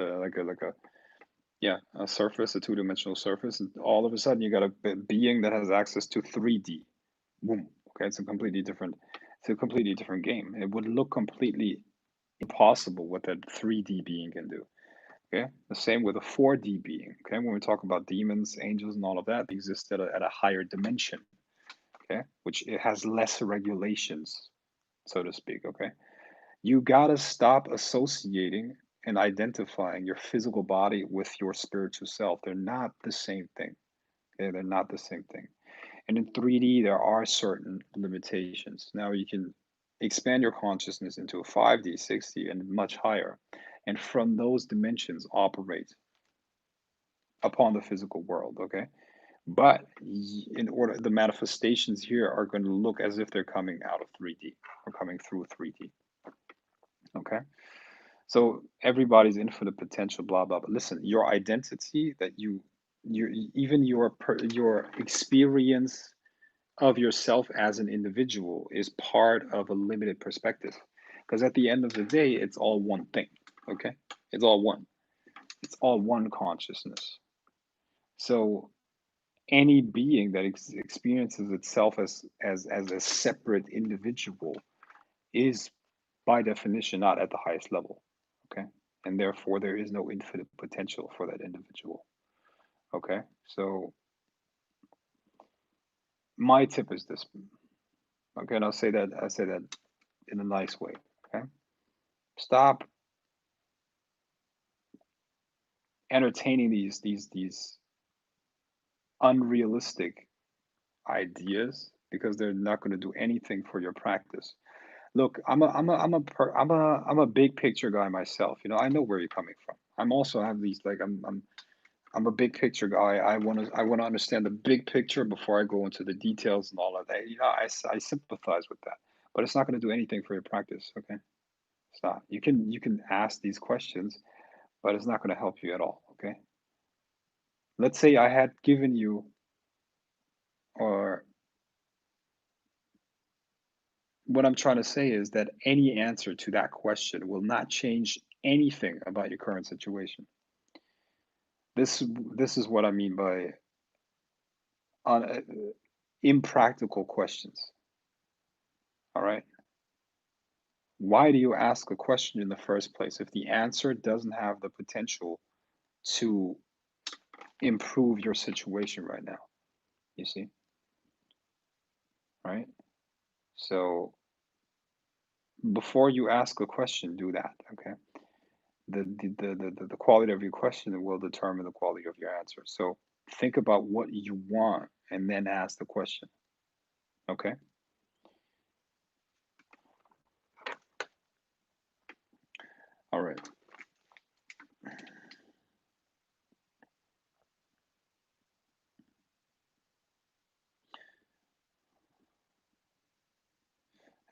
yeah, a surface, a two-dimensional surface, and all of a sudden you got a being that has access to 3D. Boom. Okay, it's a completely different game. It would look completely impossible what that 3D being can do. Okay, the same with a 4D being. Okay, when we talk about demons, angels, and all of that, they exist at a higher dimension. Okay, which it has less regulations, so to speak. Okay, you gotta stop associating and identifying your physical body with your spiritual self. They're not the same thing. Okay, they're not the same thing. And in 3D, there are certain limitations. Now you can expand your consciousness into a 5D, 6D, and much higher. And from those dimensions, operate upon the physical world. Okay. But in order, the manifestations here are going to look as if they're coming out of 3D or coming through 3D. Okay. So everybody's infinite potential, blah blah. But listen, your identity that even your experience of yourself as an individual is part of a limited perspective. Because at the end of the day, it's all one thing. Okay, it's all one. It's all one consciousness. So any being that experiences itself as a separate individual is by definition not at the highest level. Okay, and therefore there is no infinite potential for that individual. Okay, so my tip is this. Okay, and I say that in a nice way. Okay, stop entertaining these unrealistic ideas because they're not going to do anything for your practice. Look, I'm a big picture guy myself. You know, I know where you're coming from. I'm also have these like I'm a big picture guy. I want to understand the big picture before I go into the details and all of that. You know, I sympathize with that, but it's not going to do anything for your practice. Okay, it's not. You can ask these questions, but it's not going to help you at all. Okay, let's say I had given you, or what I'm trying to say is that any answer to that question will not change anything about your current situation. This is what I mean by on impractical questions. All right. Why do you ask a question in the first place if the answer doesn't have the potential to improve your situation right now? You see, right? So before you ask a question, do that. Okay. The quality of your question will determine the quality of your answer. So think about what you want and then ask the question. Okay. All right.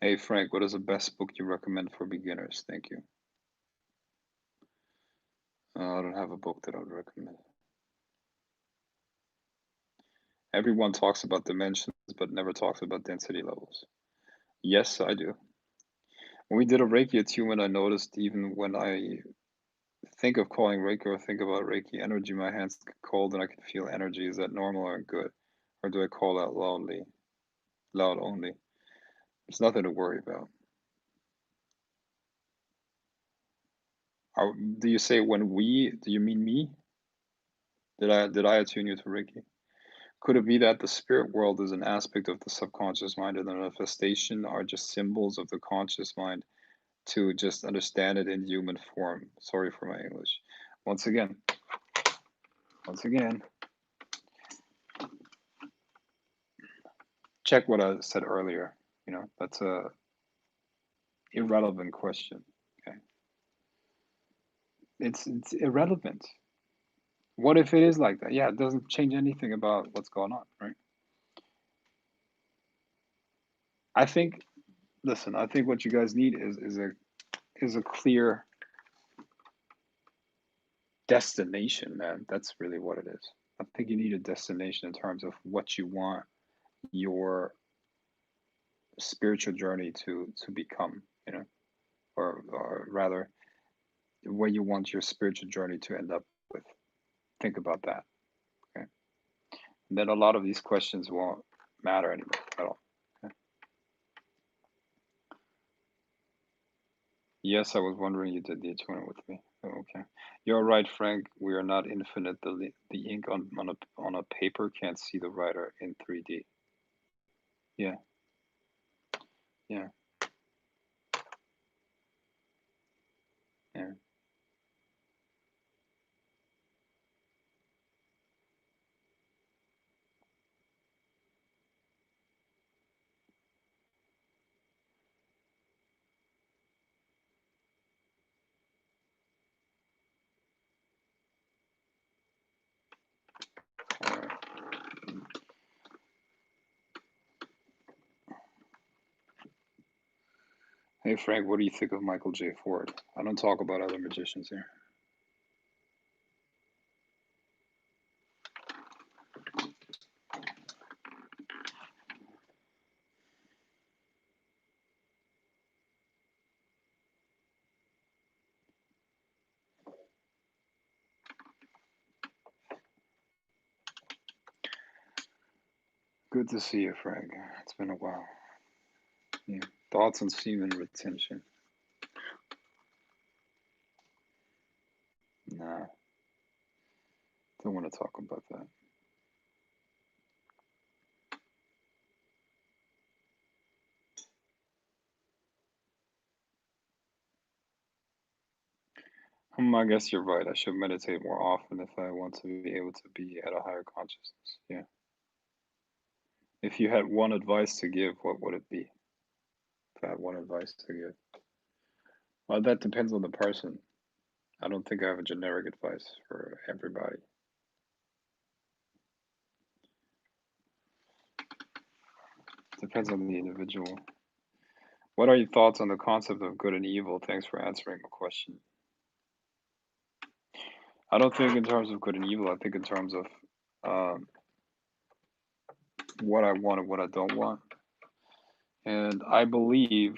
Hey Frank, what is the best book you recommend for beginners? Thank you. I don't have a book that I would recommend. Everyone talks about dimensions, but never talks about density levels. Yes, I do. When we did a Reiki attunement, I noticed even when I think of calling Reiki or think about Reiki energy, my hands get cold and I can feel energy. Is that normal or good? Or do I call out loud only? It's nothing to worry about. Do you say when do you mean me? Did I attune you to Reiki? Could it be that the spirit world is an aspect of the subconscious mind and the manifestation are just symbols of the conscious mind to just understand it in human form? Sorry for my English. Once again, once again, check what I said earlier. You know, that's a irrelevant question. Okay. It's irrelevant. What if it is like that? Yeah, it doesn't change anything about what's going on, right? I think listen, I think what you guys need is a clear destination, man. That's really what it is. I think you need a destination in terms of what you want your spiritual journey to become, you know, or rather where you want your spiritual journey to end up with. Think about that. Okay. And then a lot of these questions won't matter anymore at all. Okay. Yes, I was wondering you did the atonement with me. Oh, okay. You're right, Frank. We are not infinite. The ink on a paper can't see the writer in 3D. Yeah, yeah, yeah. All right. Hey Frank, what do you think of Michael J. Ford? I don't talk about other magicians here. Good to see you, Frank. It's been a while. Yeah. Thoughts on semen retention? Nah, don't want to talk about that. I guess you're right. I should meditate more often if I want to be able to be at a higher consciousness. Yeah. If you had one advice to give, what would it be? If I had one advice to give. Well, that depends on the person. I don't think I have a generic advice for everybody. Depends on the individual. What are your thoughts on the concept of good and evil? Thanks for answering the question. I don't think in terms of good and evil. I think in terms of um, what I want and what I don't want. And I believe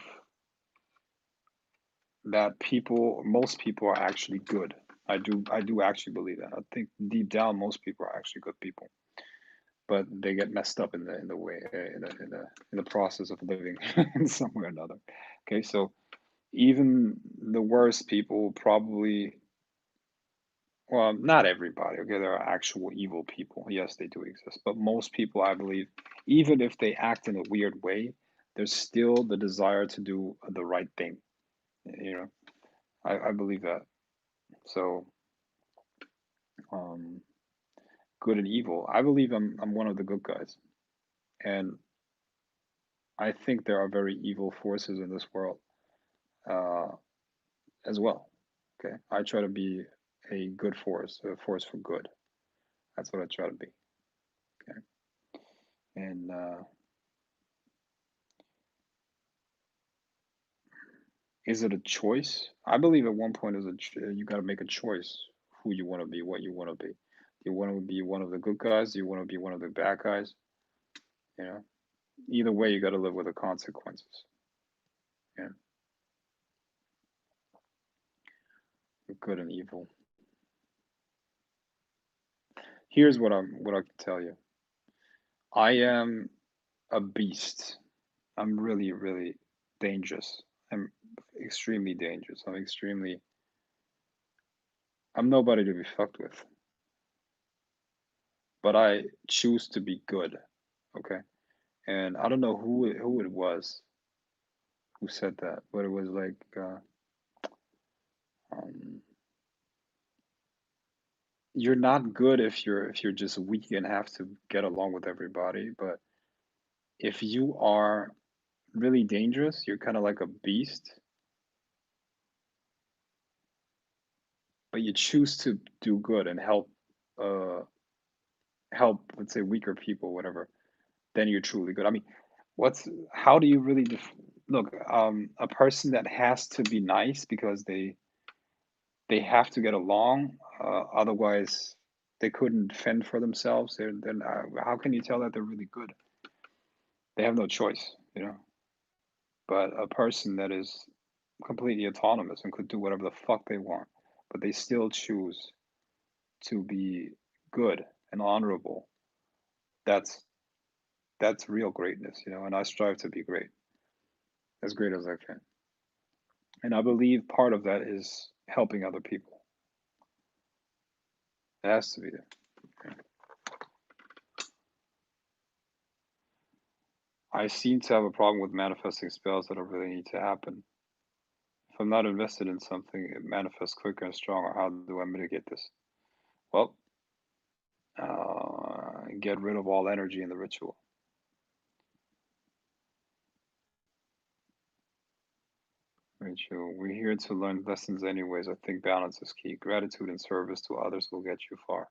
that most people are actually good. I do actually believe that. I think deep down, most people are actually good people, but they get messed up in the way in the process of living in some way or another. Okay, so even the worst people probably, well, not everybody. Okay, there are actual evil people. Yes, they do exist, but most people, I believe, even if they act in a weird way, there's still the desire to do the right thing. You know, I believe that. So, um, good and evil. I believe I'm one of the good guys, and I think there are very evil forces in this world uh, as well. Okay, I try to be a good force, a force for good. That's what I try to be. Okay, and is it a choice? I believe at one point is you got to make a choice who you want to be, what you want to be. Do you want to be one of the good guys? Do you want to be one of the bad guys? You know, either way, you got to live with the consequences. Yeah, good and evil. Here's what I can tell you. I am a beast. I'm really, really dangerous. I'm extremely dangerous. I'm nobody to be fucked with. But I choose to be good. Okay. And I don't know who it was who said that, but it was like um, you're not good if you're just weak and have to get along with everybody. But if you are really dangerous, you're kind of like a beast, but you choose to do good and uh help, let's say, weaker people, whatever, then you're truly good. I mean, what's how do you really look, a person that has to be nice because they have to get along, otherwise they couldn't fend for themselves. Then how can you tell that they're really good? They have no choice, you know. But a person that is completely autonomous and could do whatever the fuck they want, but they still choose to be good and honorable. That's that's real greatness, you know. And I strive to be as great as I can. And I believe part of that is helping other people. It has to be there. Okay. I seem to have a problem with manifesting spells that don't really need to happen. If I'm not invested in something, it manifests quicker and stronger. How do I mitigate this? Well, get rid of all energy in the ritual. Rachel, we're here to learn lessons anyways. I think balance is key. Gratitude and service to others will get you far.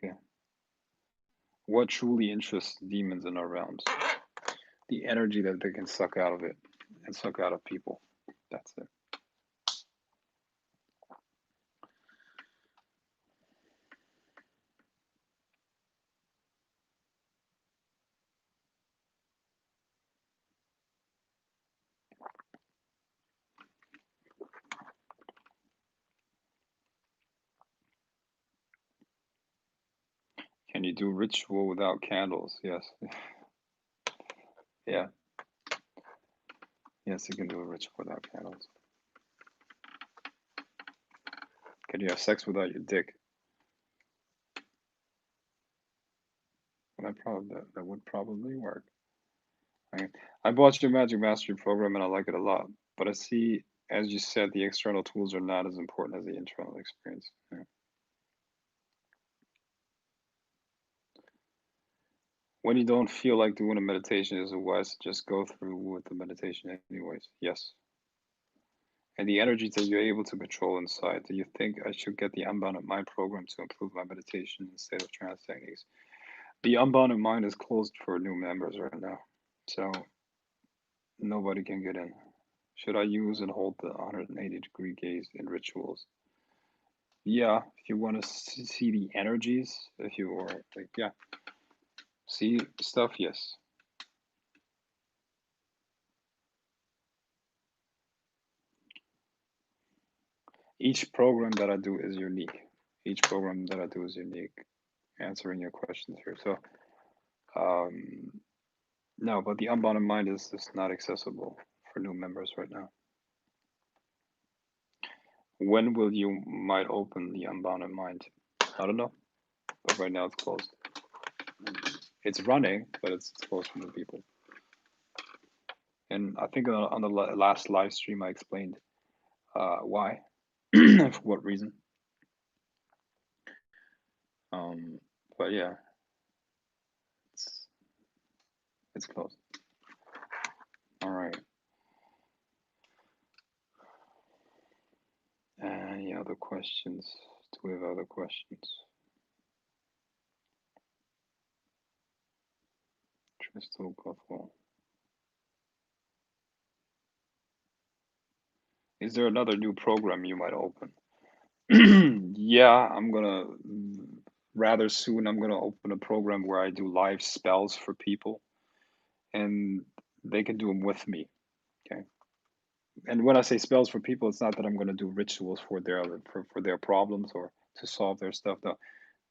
Okay. What truly interests demons in our realms? The energy that they can suck out of it and suck out of people. That's it. Can you do ritual without candles? Yes. Yeah. Yes, you can do a ritual without candles. Can you have sex without your dick? That would probably work. I, I bought your Magic Mastery program and I like it a lot. But I see As you said, the external tools are not as important as the internal experience. Yeah. When you don't feel like doing a meditation, is it wise to just go through with the meditation anyways? Yes. And the energies that you're able to control inside. Do you think I should get the unbounded mind program to improve my meditation instead of trance techniques? The unbounded mind is closed for new members right now, so nobody can get in. Should I use and hold the 180-degree gaze in rituals? Yeah, if you want to see the energies, if you are like, yeah, see stuff, yes. Each program that I do is unique. Each program that I do is unique. Answering your questions here. So, um, no, but the unbounded mind is not accessible for new members right now. When will you might open the unbounded mind? I don't know, but right now it's closed. It's running, but it's closed for new people. And I think on the last live stream I explained why, for what reason. Um, but yeah, it's it's closed. All right. Any other questions? Do we have other questions? Crystal Gothel. Is there another new program you might open? Yeah, I'm gonna rather soon. I'm gonna open a program where I do live spells for people, and they can do them with me. Okay. And when I say spells for people, it's not that I'm gonna do rituals for their problems or to solve their stuff. No,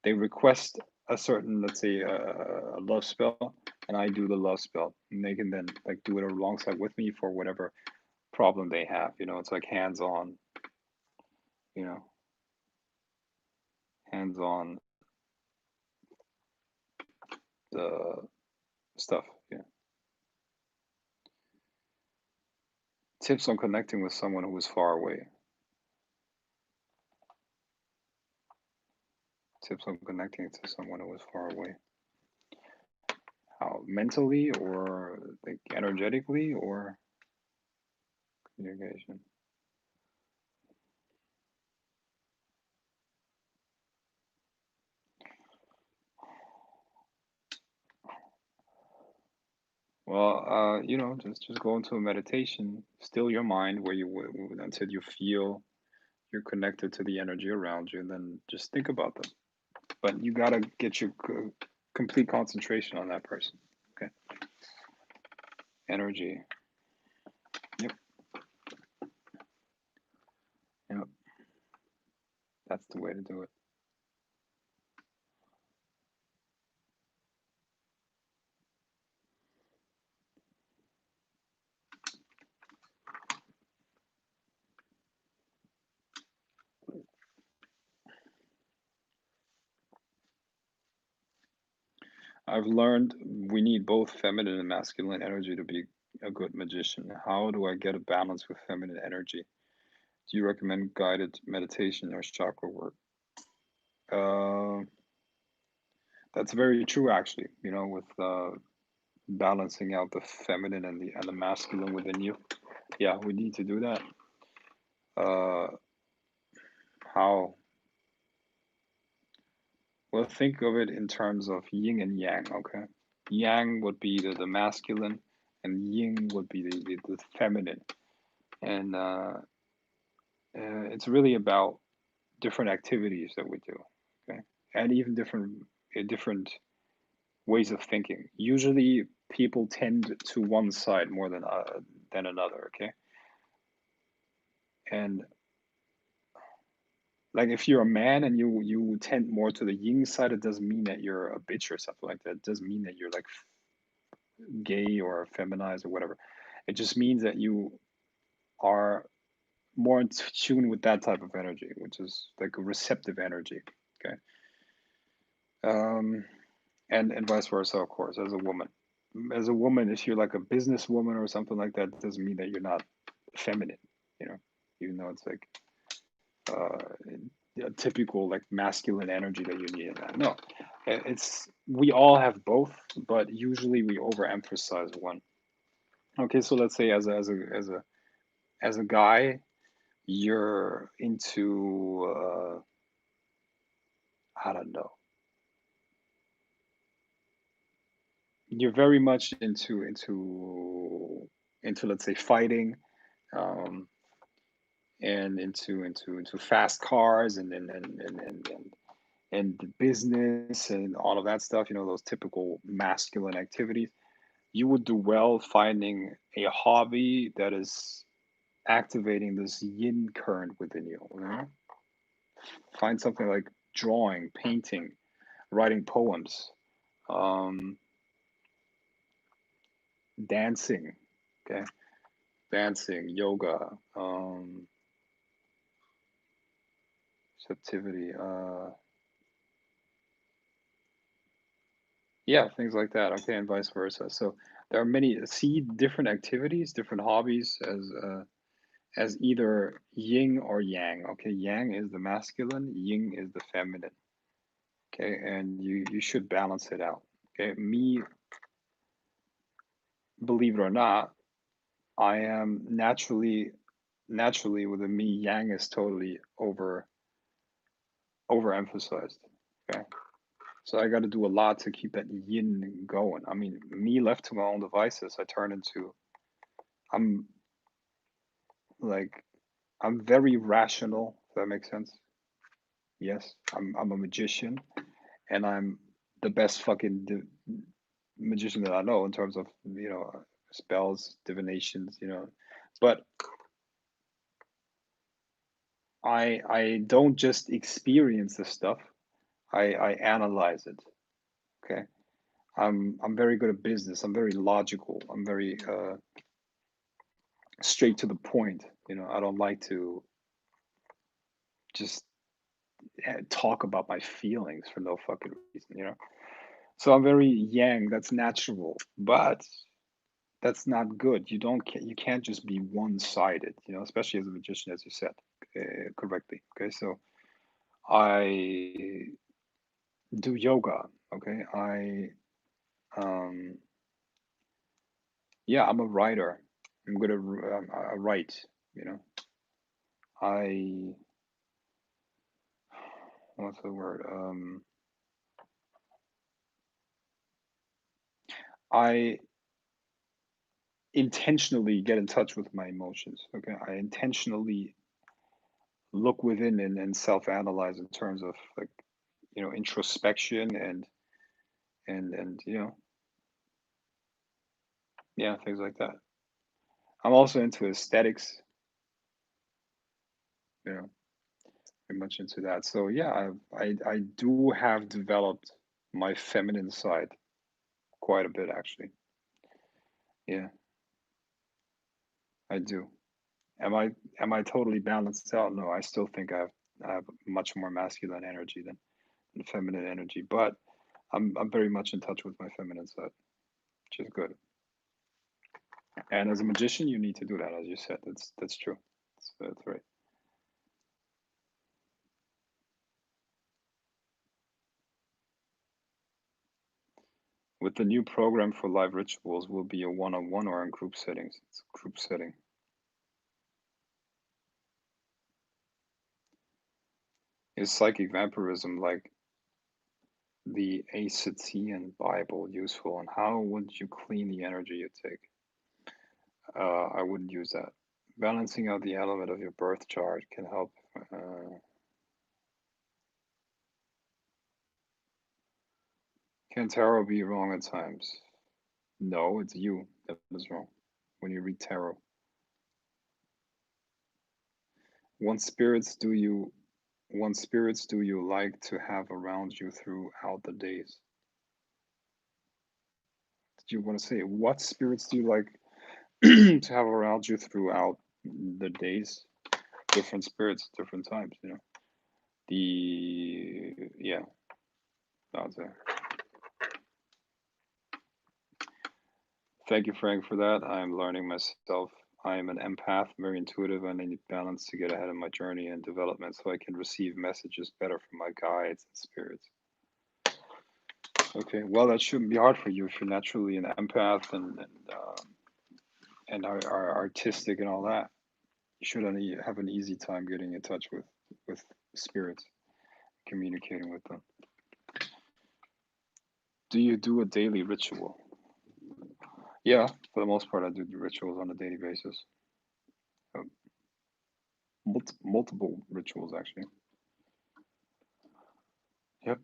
they request a certain, let's say, a love spell, and I do the love spell, and they can then like do it alongside with me for whatever problem they have. It's like hands-on. You know, hands-on the stuff. Yeah. Tips on connecting with someone who is far away. Tips on connecting to someone who is far away. How mentally or like energetically or communication. Well, just go into a meditation, still your mind where until you feel you're connected to the energy around you, and then just think about them. But you gotta get your complete concentration on that person. Okay, energy. Yep, yep. That's the way to do it. I've learned we need both feminine and masculine energy to be a good magician. How do I get a balance with feminine energy? Do you recommend guided meditation or chakra work? Uh, that's very true, actually. With balancing out the feminine and the masculine within you. Yeah, we need to do that. Uh, how? Well, think of it in terms of yin and yang. Okay, yang would be the masculine, and yin would be the feminine. And it's really about different activities that we do. Okay, and even different ways of thinking. Usually, people tend to one side more than another. Okay, and like if you're a man and you tend more to the yin side, it doesn't mean that you're a bitch or something like that. It doesn't mean that you're like gay or feminized or whatever. It just means that you are more in tune with that type of energy, which is like a receptive energy. Okay. Um, and vice versa, of course, as a woman. As a woman, if you're like a businesswoman or something like that, it doesn't mean that you're not feminine. you know, even though it's like uh, a typical like masculine energy that you need in that. No, it's we all have both, but usually we overemphasize one. Okay, so let's say as a guy, you're into I don't know, you're very much into let's say fighting, um, and into fast cars and the business and all of that stuff. You know, those typical masculine activities. You would do well finding a hobby that is activating this yin current within you. You know? Find something like drawing, painting, writing poems, um, dancing. Okay, dancing, yoga, receptivity. Yeah, things like that. Okay, and vice versa. So there are many see different activities, different hobbies as either yin or yang. Okay, yang is the masculine, yin is the feminine. Okay, and you should balance it out. Okay, me, believe it or not, I am naturally with a me, yang is totally overemphasized. Okay, so I got to do a lot to keep that yin going. I mean, me left to my own devices, I turn into I'm like I'm very rational. If that makes sense. Yes, I'm a magician, and I'm the best fucking magician that I know in terms of spells, divinations. But I don't just experience the stuff. I analyze it. Okay, I'm very good at business. I'm very logical. I'm very straight to the point. I don't like to just talk about my feelings for no fucking reason. So I'm very yang. That's natural, but that's not good. You can't just be one-sided. Especially as a magician, as you said correctly. Okay, so I do yoga. Okay, um yeah, I'm a writer. I'm good at I write. You know, I what's the word? I intentionally get in touch with my emotions. Okay, I intentionally look within and self-analyze in terms of like introspection and yeah, things like that. I'm also into aesthetics, you know, very much into that. So yeah, I do have developed my feminine side quite a bit actually. Yeah, I do. Am I totally balanced out? No, I still think I have much more masculine energy than feminine energy, but I'm very much in touch with my feminine side, which is good. And as a magician, you need to do that, as you said. That's true. That's right. With the new program for live rituals, will be a one-on-one or in group settings. It's a group setting. Is psychic vampirism like the Ascetian Bible useful, and how would you clean the energy you take? I wouldn't use that. Balancing out the element of your birth chart can help. Can tarot be wrong at times? No, it's you that is wrong when you read tarot. What spirits do you what spirits do you like to have around you throughout the days? Did you want to say what spirits do you like to have around you throughout the days? Different spirits, different times. Yeah, that's it. Thank you, Frank, for that. I'm learning myself. I am an empath, very intuitive, and I need balance to get ahead in my journey and development so I can receive messages better from my guides and spirits. Okay, well, that shouldn't be hard for you if you're naturally an empath and are artistic and all that. You should have an easy time getting in touch with spirits, communicating with them. Do you do a daily ritual? Yeah, for the most part, I do rituals on a daily basis. Uh, multiple rituals, actually. Yep.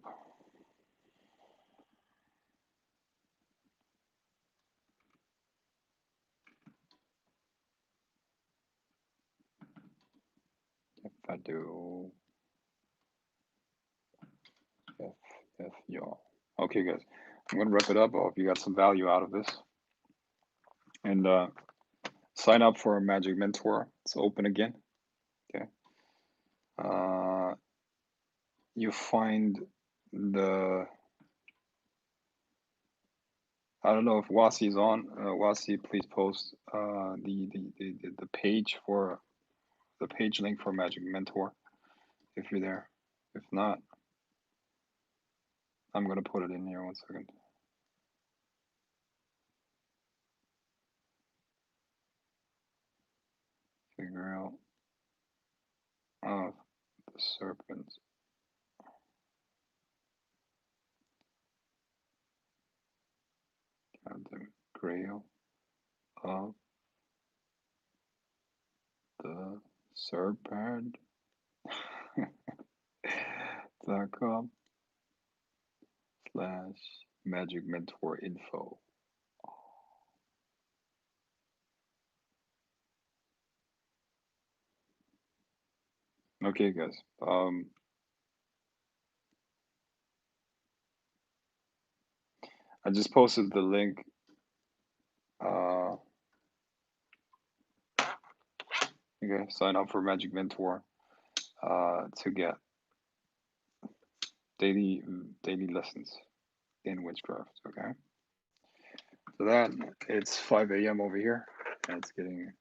If I do. F, y'all. Okay, guys. I'm going to wrap it up. I hope you got some value out of this. And sign up for a Magic Mentor. It's open again. Okay. Uh, you find the I don't know if Wasi is on. Wasi, please post the page for the page link for Magic Mentor if you're there. If not, I'm gonna put it in here. 1 second. Figure out. Oh, the serpent. The grail of the serpent. .com/Magic Mentor info. Okay, guys. I just posted the link. Okay, sign up for Magic Mentor to get daily lessons in witchcraft. Okay, so that it's 5 a.m. over here, and it's getting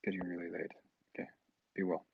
really late. Okay, be well.